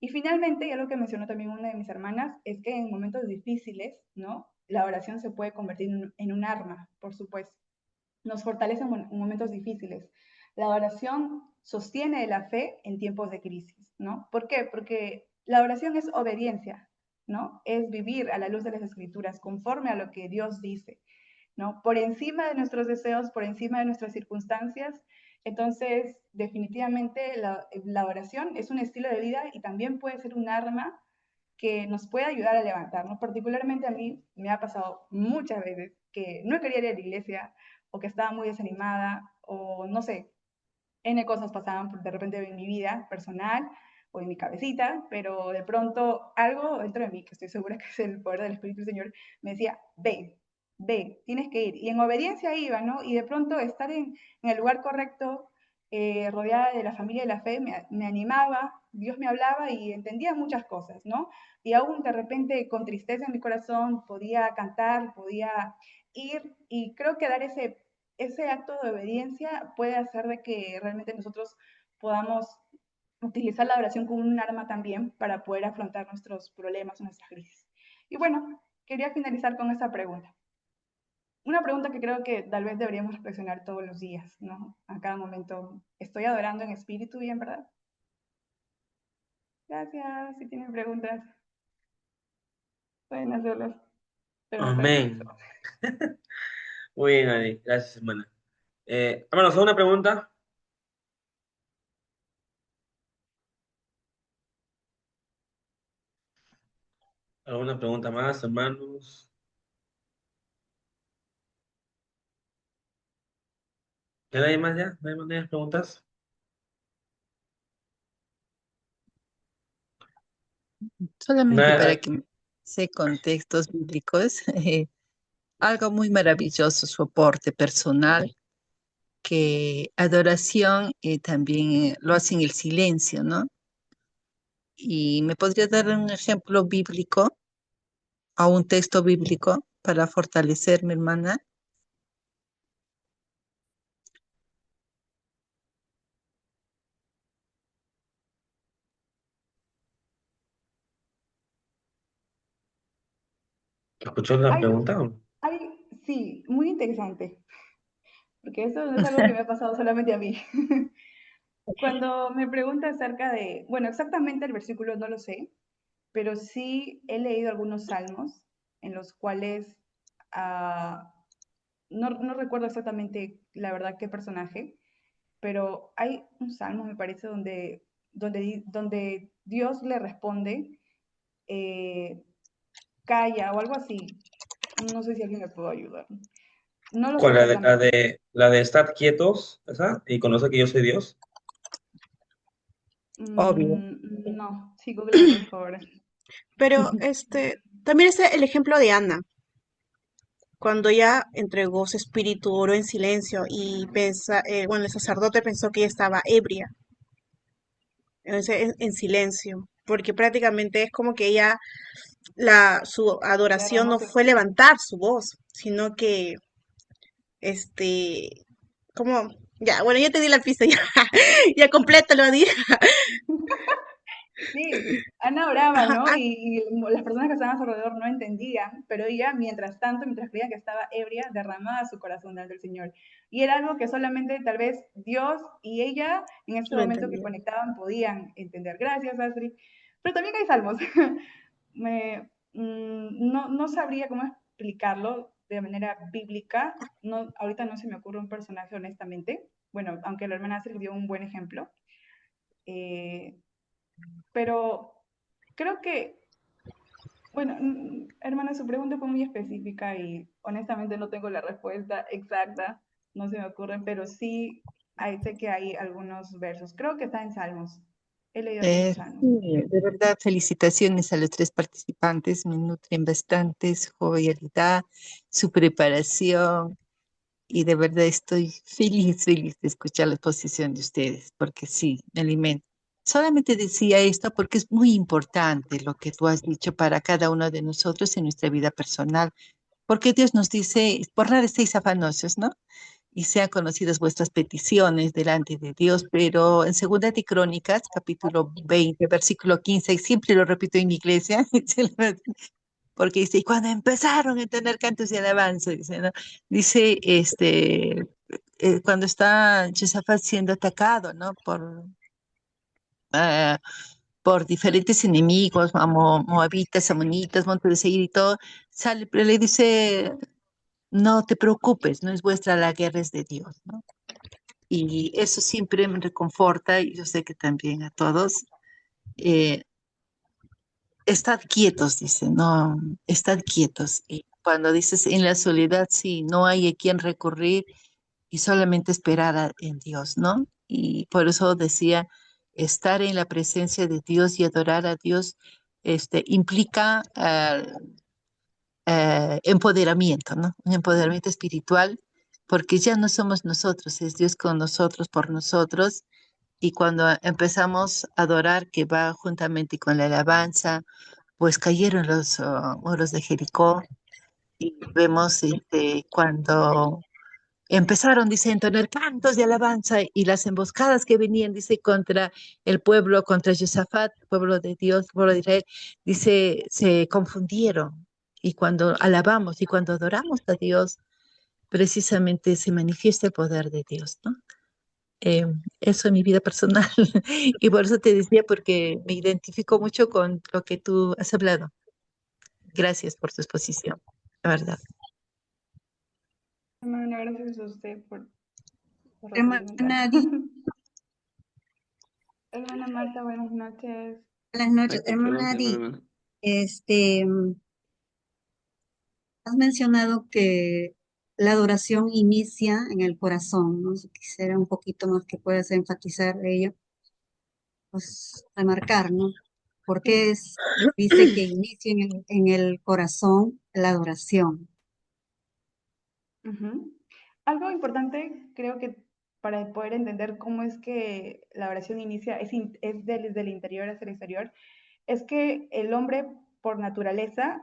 Y finalmente, ya lo que mencionó también una de mis hermanas, es que en momentos difíciles, ¿no? La oración se puede convertir en un arma, por supuesto. Nos fortalece en momentos difíciles. La oración sostiene la fe en tiempos de crisis, ¿no? ¿Por qué? Porque la oración es obediencia, ¿no? Es vivir a la luz de las escrituras, conforme a lo que Dios dice, ¿no? Por encima de nuestros deseos, por encima de nuestras circunstancias. Entonces, definitivamente la oración es un estilo de vida y también puede ser un arma que nos puede ayudar a levantarnos. Particularmente a mí me ha pasado muchas veces que no quería ir a la iglesia o que estaba muy desanimada o no sé, N cosas pasaban de repente en mi vida personal o en mi cabecita, pero de pronto algo dentro de mí, que estoy segura que es el poder del Espíritu del Señor, me decía, ve, ve, tienes que ir. Y en obediencia iba, ¿no? Y de pronto estar en el lugar correcto, rodeada de la familia de la fe, me animaba, Dios me hablaba y entendía muchas cosas, ¿no? Y aún de repente con tristeza en mi corazón podía cantar, podía ir y creo que dar ese acto de obediencia puede hacer de que realmente nosotros podamos utilizar la oración como un arma también para poder afrontar nuestros problemas o nuestras crisis. Y bueno, quería finalizar con esta pregunta. Una pregunta que creo que tal vez deberíamos reflexionar todos los días, ¿no? A cada momento. ¿Estoy adorando en espíritu y en verdad? Gracias. Si tienen preguntas, pueden hacerlas, pero no tanto eso. Amén. Muy bien, Adi. Gracias, hermana. Hermanos, ¿alguna pregunta? ¿Alguna pregunta más, hermanos? ¿Ya nadie más ya? ¿No hay más preguntas? Solamente para Nada. que se contextos bíblicos, algo muy maravilloso, su aporte personal, que adoración también lo hace en el silencio, ¿no? ¿Y me podría dar un ejemplo bíblico o un texto bíblico para fortalecer, mi hermana? ¿Escuchó la Hay, pregunta? sí, muy interesante, porque eso no es algo que me ha pasado solamente a mí. Cuando me pregunta acerca de, bueno, exactamente el versículo no lo sé, pero sí he leído algunos salmos en los cuales no recuerdo exactamente la verdad qué personaje, pero hay un salmo, me parece, donde Dios le responde, eh, calla o algo así. No sé si alguien me puede ayudar. No lo sé ¿Cuál? exactamente. La de estar quietos, ¿esa? Y conoce que yo soy Dios. Obvio. No, sí, googleenlo, por favor. Pero también está el ejemplo de Ana, cuando ella entregó su espíritu, oró en silencio y bueno, el sacerdote pensó que ella estaba ebria, en silencio, porque prácticamente es como que ella, su adoración Derramó no su fue espíritu. levantar su voz, sino que, este, como, ya, bueno, yo te di la pista, ya, ya completo lo di. Sí, Ana oraba, Ajá, ¿no? Y las personas que estaban a su alrededor no entendían, pero ella, mientras tanto, mientras creía que estaba ebria, derramaba su corazón delante del Señor. Y era algo que solamente tal vez Dios y ella, en ese lo momento que entendí. conectaban, podían entender. Gracias, Astrid. Pero también hay salmos. No sabría cómo explicarlo de manera bíblica. No, ahorita no se me ocurre un personaje, honestamente. Bueno, aunque la hermana Astrid dio un buen ejemplo. Eh, pero creo que, bueno, hermana, su pregunta fue muy específica y honestamente no tengo la respuesta exacta, no se me ocurren, pero sí sé que hay algunos versos. Creo que está en Salmos. He leído algunos salmos. Sí, de verdad, felicitaciones a los tres participantes, me nutren bastante su jovialidad, su preparación y de verdad estoy feliz, feliz de escuchar la exposición de ustedes, porque sí, me alimenta. Solamente decía esto porque es muy importante lo que tú has dicho para cada uno de nosotros en nuestra vida personal, porque Dios nos dice, por nada estéis afanosos, ¿no? Y sean conocidas vuestras peticiones delante de Dios, pero en Segunda de Crónicas, capítulo 20, versículo 15, y siempre lo repito en mi iglesia, porque dice, y cuando empezaron a tener cantos de alabanza, dice, ¿no? Dice, cuando está Josafat siendo atacado, ¿no? Ah, por diferentes enemigos, moabitas, amonitas, monte de Seir y todo, sale, pero le dice, no te preocupes, no es vuestra la guerra, es de Dios, ¿no? Y eso siempre me reconforta y yo sé que también a todos. Eh, Estad quietos, dice, no, estad quietos. Y cuando dices en la soledad, sí, no hay a quien recurrir y solamente esperar en Dios, ¿no? y por eso decía, estar en la presencia de Dios y adorar a Dios implica empoderamiento, ¿no? Un empoderamiento espiritual, porque ya no somos nosotros, es Dios con nosotros, por nosotros, y cuando empezamos a adorar, que va juntamente con la alabanza, pues cayeron los muros de Jericó, y vemos cuando empezaron, dice, a entonar cantos de alabanza y las emboscadas que venían, dice, contra el pueblo, contra Josafat, pueblo de Dios, pueblo de Israel, dice, se confundieron. Y cuando alabamos y cuando adoramos a Dios, precisamente se manifiesta el poder de Dios, ¿no? Eh, Eso en mi vida personal. Y por eso te decía, porque me identifico mucho con lo que tú has hablado. Gracias por tu exposición, la verdad. Hermana, gracias a usted por retroalimentar. Hermana Di, Hermana Marta, buenas noches. buenas noches. Hay Hermana preguntas, Di, hermano. este, has mencionado que la adoración inicia en el corazón, ¿no? Si quisiera un poquito más que puedas enfatizar ello, pues remarcar, ¿no? Porque Sí. dice que inicia en el corazón la adoración. Ujú. Algo importante, creo que para poder entender cómo es que la oración inicia, es desde el interior hacia el exterior, es que el hombre, por naturaleza,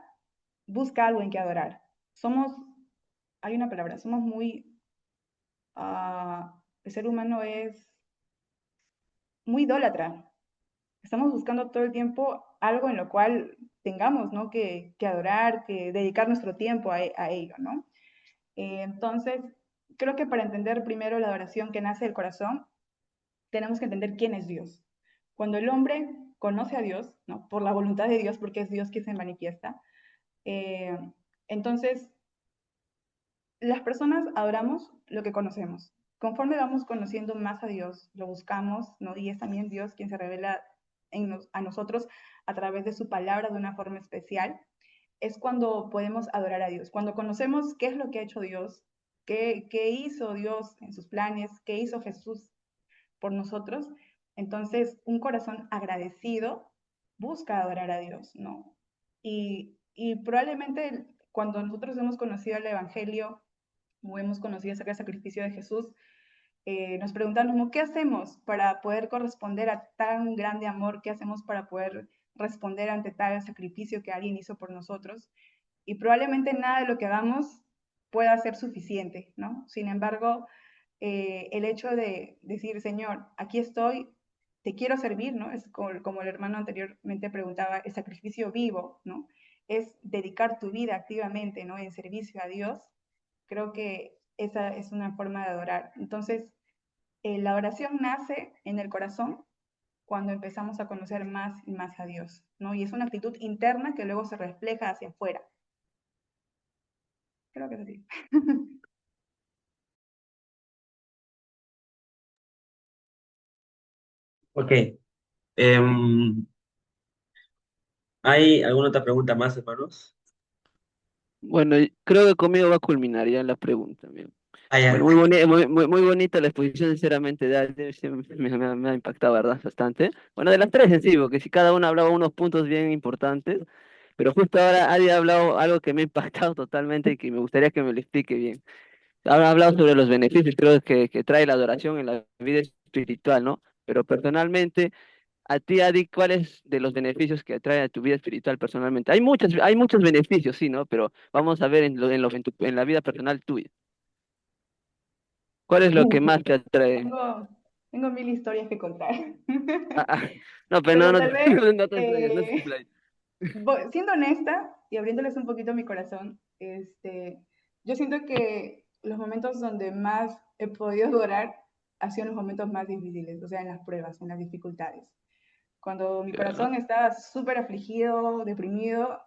busca algo en que adorar. Somos, hay una palabra, somos muy, el ser humano es muy idólatra. Estamos buscando todo el tiempo algo en lo cual tengamos, ¿no? que adorar, que dedicar nuestro tiempo a ello, ¿no? Entonces, creo que para entender primero la adoración que nace del corazón, tenemos que entender quién es Dios. Cuando el hombre conoce a Dios, ¿no? Por la voluntad de Dios, porque es Dios quien se manifiesta, eh, entonces las personas adoramos lo que conocemos. Conforme vamos conociendo más a Dios, lo buscamos, ¿no? Y es también Dios quien se revela a nosotros a través de su palabra de una forma especial. Es cuando podemos adorar a Dios. Cuando conocemos qué es lo que ha hecho Dios, qué hizo Dios en sus planes, qué hizo Jesús por nosotros, entonces un corazón agradecido busca adorar a Dios, ¿no? Y probablemente cuando nosotros hemos conocido el Evangelio o hemos conocido acerca del sacrificio de Jesús, nos preguntamos, ¿qué hacemos para poder corresponder a tan grande amor? ¿Qué hacemos para poder responder ante tal sacrificio que alguien hizo por nosotros? Y probablemente nada de lo que hagamos pueda ser suficiente, ¿no? Sin embargo, el hecho de decir, Señor, aquí estoy, te quiero servir, ¿no? Es como el hermano anteriormente preguntaba, el sacrificio vivo, ¿no? Es dedicar tu vida activamente, ¿no? En servicio a Dios. Creo que esa es una forma de adorar. Entonces, la oración nace en el corazón cuando empezamos a conocer más y más a Dios, ¿no? Y es una actitud interna que luego se refleja hacia afuera. Creo que es así. Ok. ¿Hay alguna otra pregunta más, hermanos? Bueno, creo que conmigo va a culminar ya la pregunta, amigo. Ah, ya. Bueno, muy bonita la exposición, sinceramente, me ha impactado, ¿verdad? Bastante. Bueno, de las tres en sí, porque si cada uno hablaba unos puntos bien importantes, pero justo ahora Adi ha hablado algo que me ha impactado totalmente y que me gustaría que me lo explique bien. Ha hablado sobre los beneficios, creo que trae la adoración en la vida espiritual, ¿no? Pero personalmente, a ti, Adi, ¿cuáles de los beneficios que trae a tu vida espiritual personalmente? Hay muchos beneficios, sí, ¿no? Pero vamos a ver en la vida personal tuya. ¿Cuál es lo que más te atrae? Tengo, tengo mil historias que contar. Ah, ah, no, pero no, Pero no, tal vez, no te explayes, no te explayes. siendo honesta y abriéndoles un poquito mi corazón, yo siento que los momentos donde más he podido adorar han sido los momentos más difíciles, o sea, en las pruebas, en las dificultades. Cuando mi Claro. corazón está súper afligido, deprimido,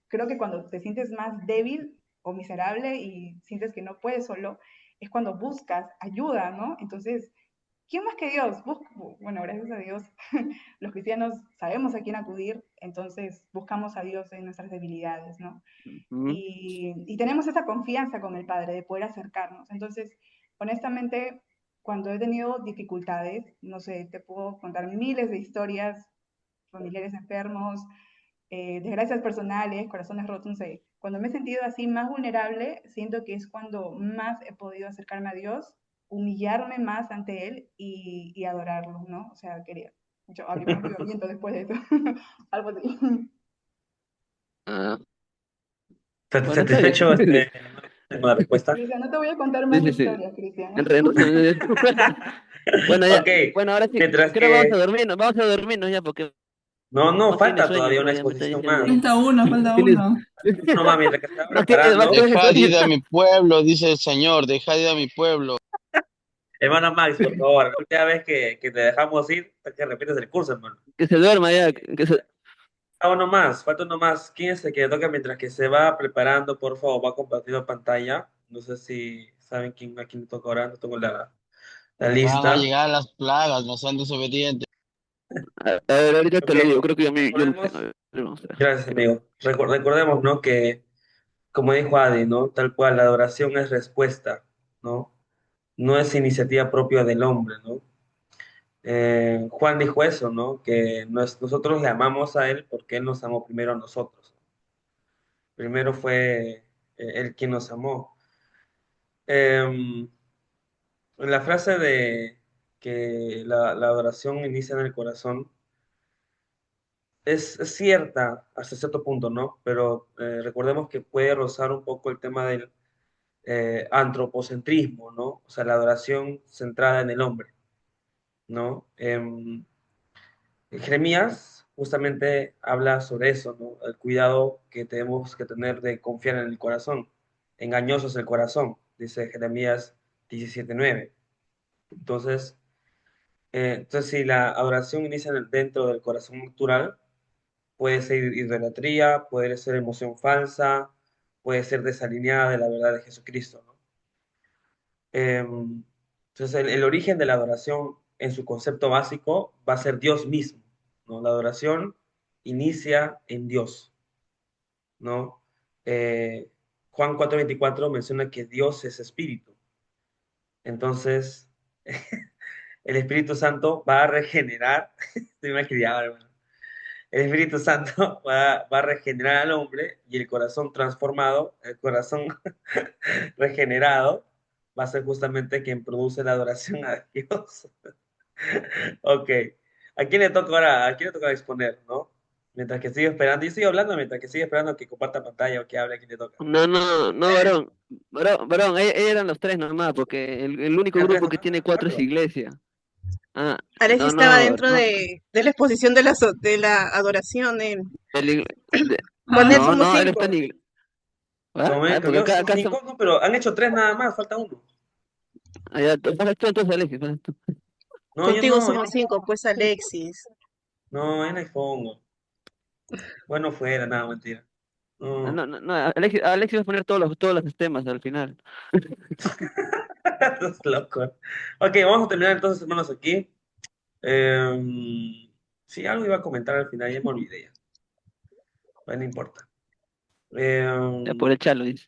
creo que cuando te sientes más débil o miserable y sientes que no puedes solo, es cuando buscas ayuda, ¿no? Entonces, ¿quién más que Dios? Bueno, gracias a Dios, los cristianos sabemos a quién acudir, entonces buscamos a Dios en nuestras debilidades, ¿no? Ujú. Y tenemos esa confianza con el Padre de poder acercarnos. Entonces, honestamente, cuando he tenido dificultades, no sé, te puedo contar miles de historias, familiares enfermos, desgracias personales, corazones rotos, no sé. Cuando me he sentido así más vulnerable, siento que es cuando más he podido acercarme a Dios, humillarme más ante Él y adorarlo, ¿no? O sea, quería. Yo abrí un avivamiento después de eso, algo así. Ah, bueno, está bien. ¿Satisfecho con la respuesta? Cristian, no te voy a contar Sí, más sí, sí. historias, Cristian. Bueno, ya, Ok, bueno, ahora sí, mientras creo que... vamos a dormirnos ya, porque No, Max tiene falta sueño, todavía una creo, ya me está exposición diciendo. más. Falta uno, falta Tienes, uno. No más, mientras que estaba Max preparando. tiene Dejad ir sueño. a mi pueblo, dice el Señor, dejad ir a mi pueblo. Hermano Max, por favor, la última vez que te dejamos ir, que repites el curso, hermano. Que se duerma ya, Falta uno más. ¿Quién es el que toca mientras que se va preparando? Por favor, va compartiendo pantalla. No sé si saben a quién le toca ahora. No tengo la Van a lista. llegar las plagas, no sean desobedientes. a ver, ahorita te Ok, lo digo, creo que yo lo tengo. A recordemos. ver, vamos a ver. Gracias, amigo. Recordemos, ¿no? Que, como dijo Adi, ¿no? Tal cual, la adoración es respuesta, ¿no? No es iniciativa propia del hombre, ¿no? Juan dijo eso, ¿no? Que nosotros le amamos a Él porque Él nos amó primero a nosotros. Primero fue Él quien nos amó. Em, la frase de que la adoración inicia en el corazón es cierta hasta cierto punto, ¿no? Pero recordemos que puede rozar un poco el tema del antropocentrismo, ¿no? O sea, la adoración centrada en el hombre, ¿no? Jeremías justamente habla sobre eso, ¿no? El cuidado que tenemos que tener de confiar en el corazón. Engañoso es el corazón, dice Jeremías 17:9. Entonces, si la adoración inicia dentro del corazón natural, puede ser idolatría, puede ser emoción falsa, puede ser desalineada de la verdad de Jesucristo, ¿no? Entonces, el origen de la adoración en su concepto básico va a ser Dios mismo, ¿no? La adoración inicia en Dios, ¿no? Eh, Juan 4:24 menciona que Dios es espíritu. Entonces, el Espíritu Santo va a regenerar, estoy imaginando, hermano. El Espíritu Santo va a regenerar al hombre y el corazón transformado, el corazón regenerado, va a ser justamente quien produce la adoración a Dios. Ok. ¿A quién le toca ahora? ¿A quién le toca exponer, no? Mientras que sigue esperando, yo sigo hablando mientras que sigue esperando que comparta pantalla o que hable, ¿a quién le toca? No, varón, eran los tres nomás, porque el único ¿Eran tres grupo que nomás? tiene ¿Tan cuatro es rápido? iglesia. Ah, Alexis no, estaba no, dentro no, de la exposición de la adoración. el ig- de- Con él Ah, somos no, él está en cinco. iglesia. ¿Ah? Con, Ah, con porque ellos son acá cinco, no, pero han hecho tres nada más, falta uno. allá, pasas tú entonces, Alexis, pasas tú. No, Contigo yo no somos cinco, expongo. pues Alexis. No, yo no expongo. Bueno, fuera, nada, mentira. Ah, No, no, Alexis va a poner todos los temas al final. estás loco. Ok, vamos a terminar entonces, hermanos, aquí. Sí, algo iba a comentar al final, ya me olvidé ya. Bueno, no importa. Ya por el chalo, dice.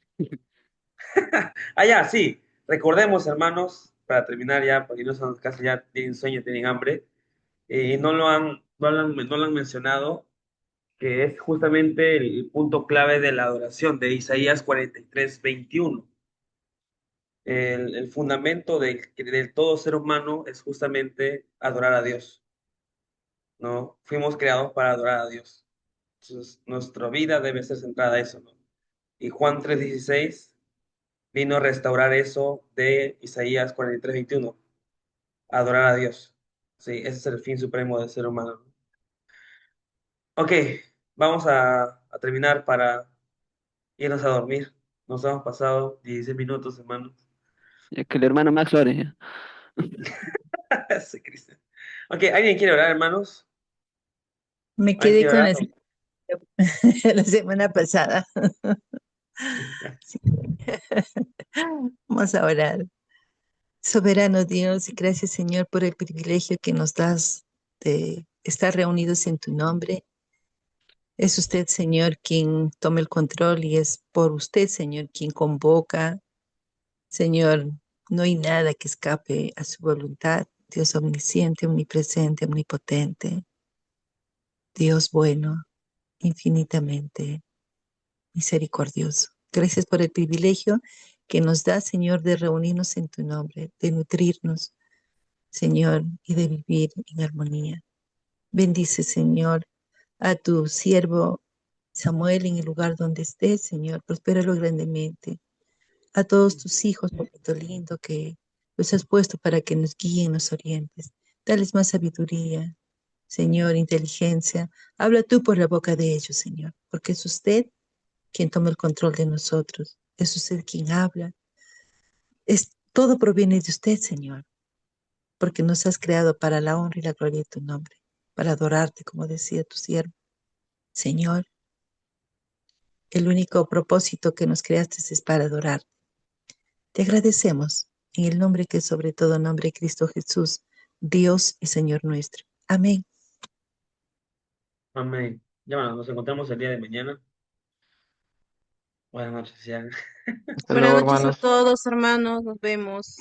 Ya, sí. Recordemos, hermanos, para terminar ya, porque no son casi ya tienen sueño, tienen hambre, y no lo han mencionado, que es justamente el punto clave de la adoración de Isaías 43:21. El fundamento del todo ser humano es justamente adorar a Dios, ¿no? Fuimos creados para adorar a Dios. Entonces, nuestra vida debe ser centrada en eso, ¿no? Y Juan 3:16 vino a restaurar eso de Isaías 43:21, adorar a Dios. Sí, ese es el fin supremo del ser humano, ¿no? Ok, vamos a terminar para irnos a dormir. Nos hemos pasado 16 minutos, hermanos. Ya que el hermano Max ore, ya. Sí, Cristian. Ok, ¿alguien quiere orar, hermanos? Me ¿Alguien quedé quiere con orar? la, la semana pasada. Sí. Vamos a orar. Soberano Dios, y gracias Señor por el privilegio que nos das de estar reunidos en tu nombre. Es usted, Señor, quien toma el control y es por usted, Señor, quien convoca, Señor, No hay nada que escape a su voluntad. Dios omnisciente, omnipresente, omnipotente. Dios bueno, infinitamente misericordioso. Gracias por el privilegio que nos da, Señor, de reunirnos en tu nombre, de nutrirnos, Señor, y de vivir en armonía. Bendice, Señor, a tu siervo Samuel en el lugar donde esté, Señor. Prospéralo grandemente. A todos tus hijos, papito lindo, que los has puesto para que nos guíen, nos orientes. Dales más sabiduría, Señor, inteligencia. Habla tú por la boca de ellos, Señor, porque es usted quien toma el control de nosotros. Es usted quien habla. Todo proviene de usted, Señor, porque nos has creado para la honra y la gloria de tu nombre, para adorarte, como decía tu siervo. Señor, el único propósito que nos creaste es para adorarte. Te agradecemos en el nombre que es sobre todo nombre, Cristo Jesús, Dios y Señor nuestro. Amén. Amén. Ya, bueno, nos encontramos el día de mañana. Buenas noches, ya. Hasta Buenas luego, noches a hermanos. todos, hermanos. Nos vemos.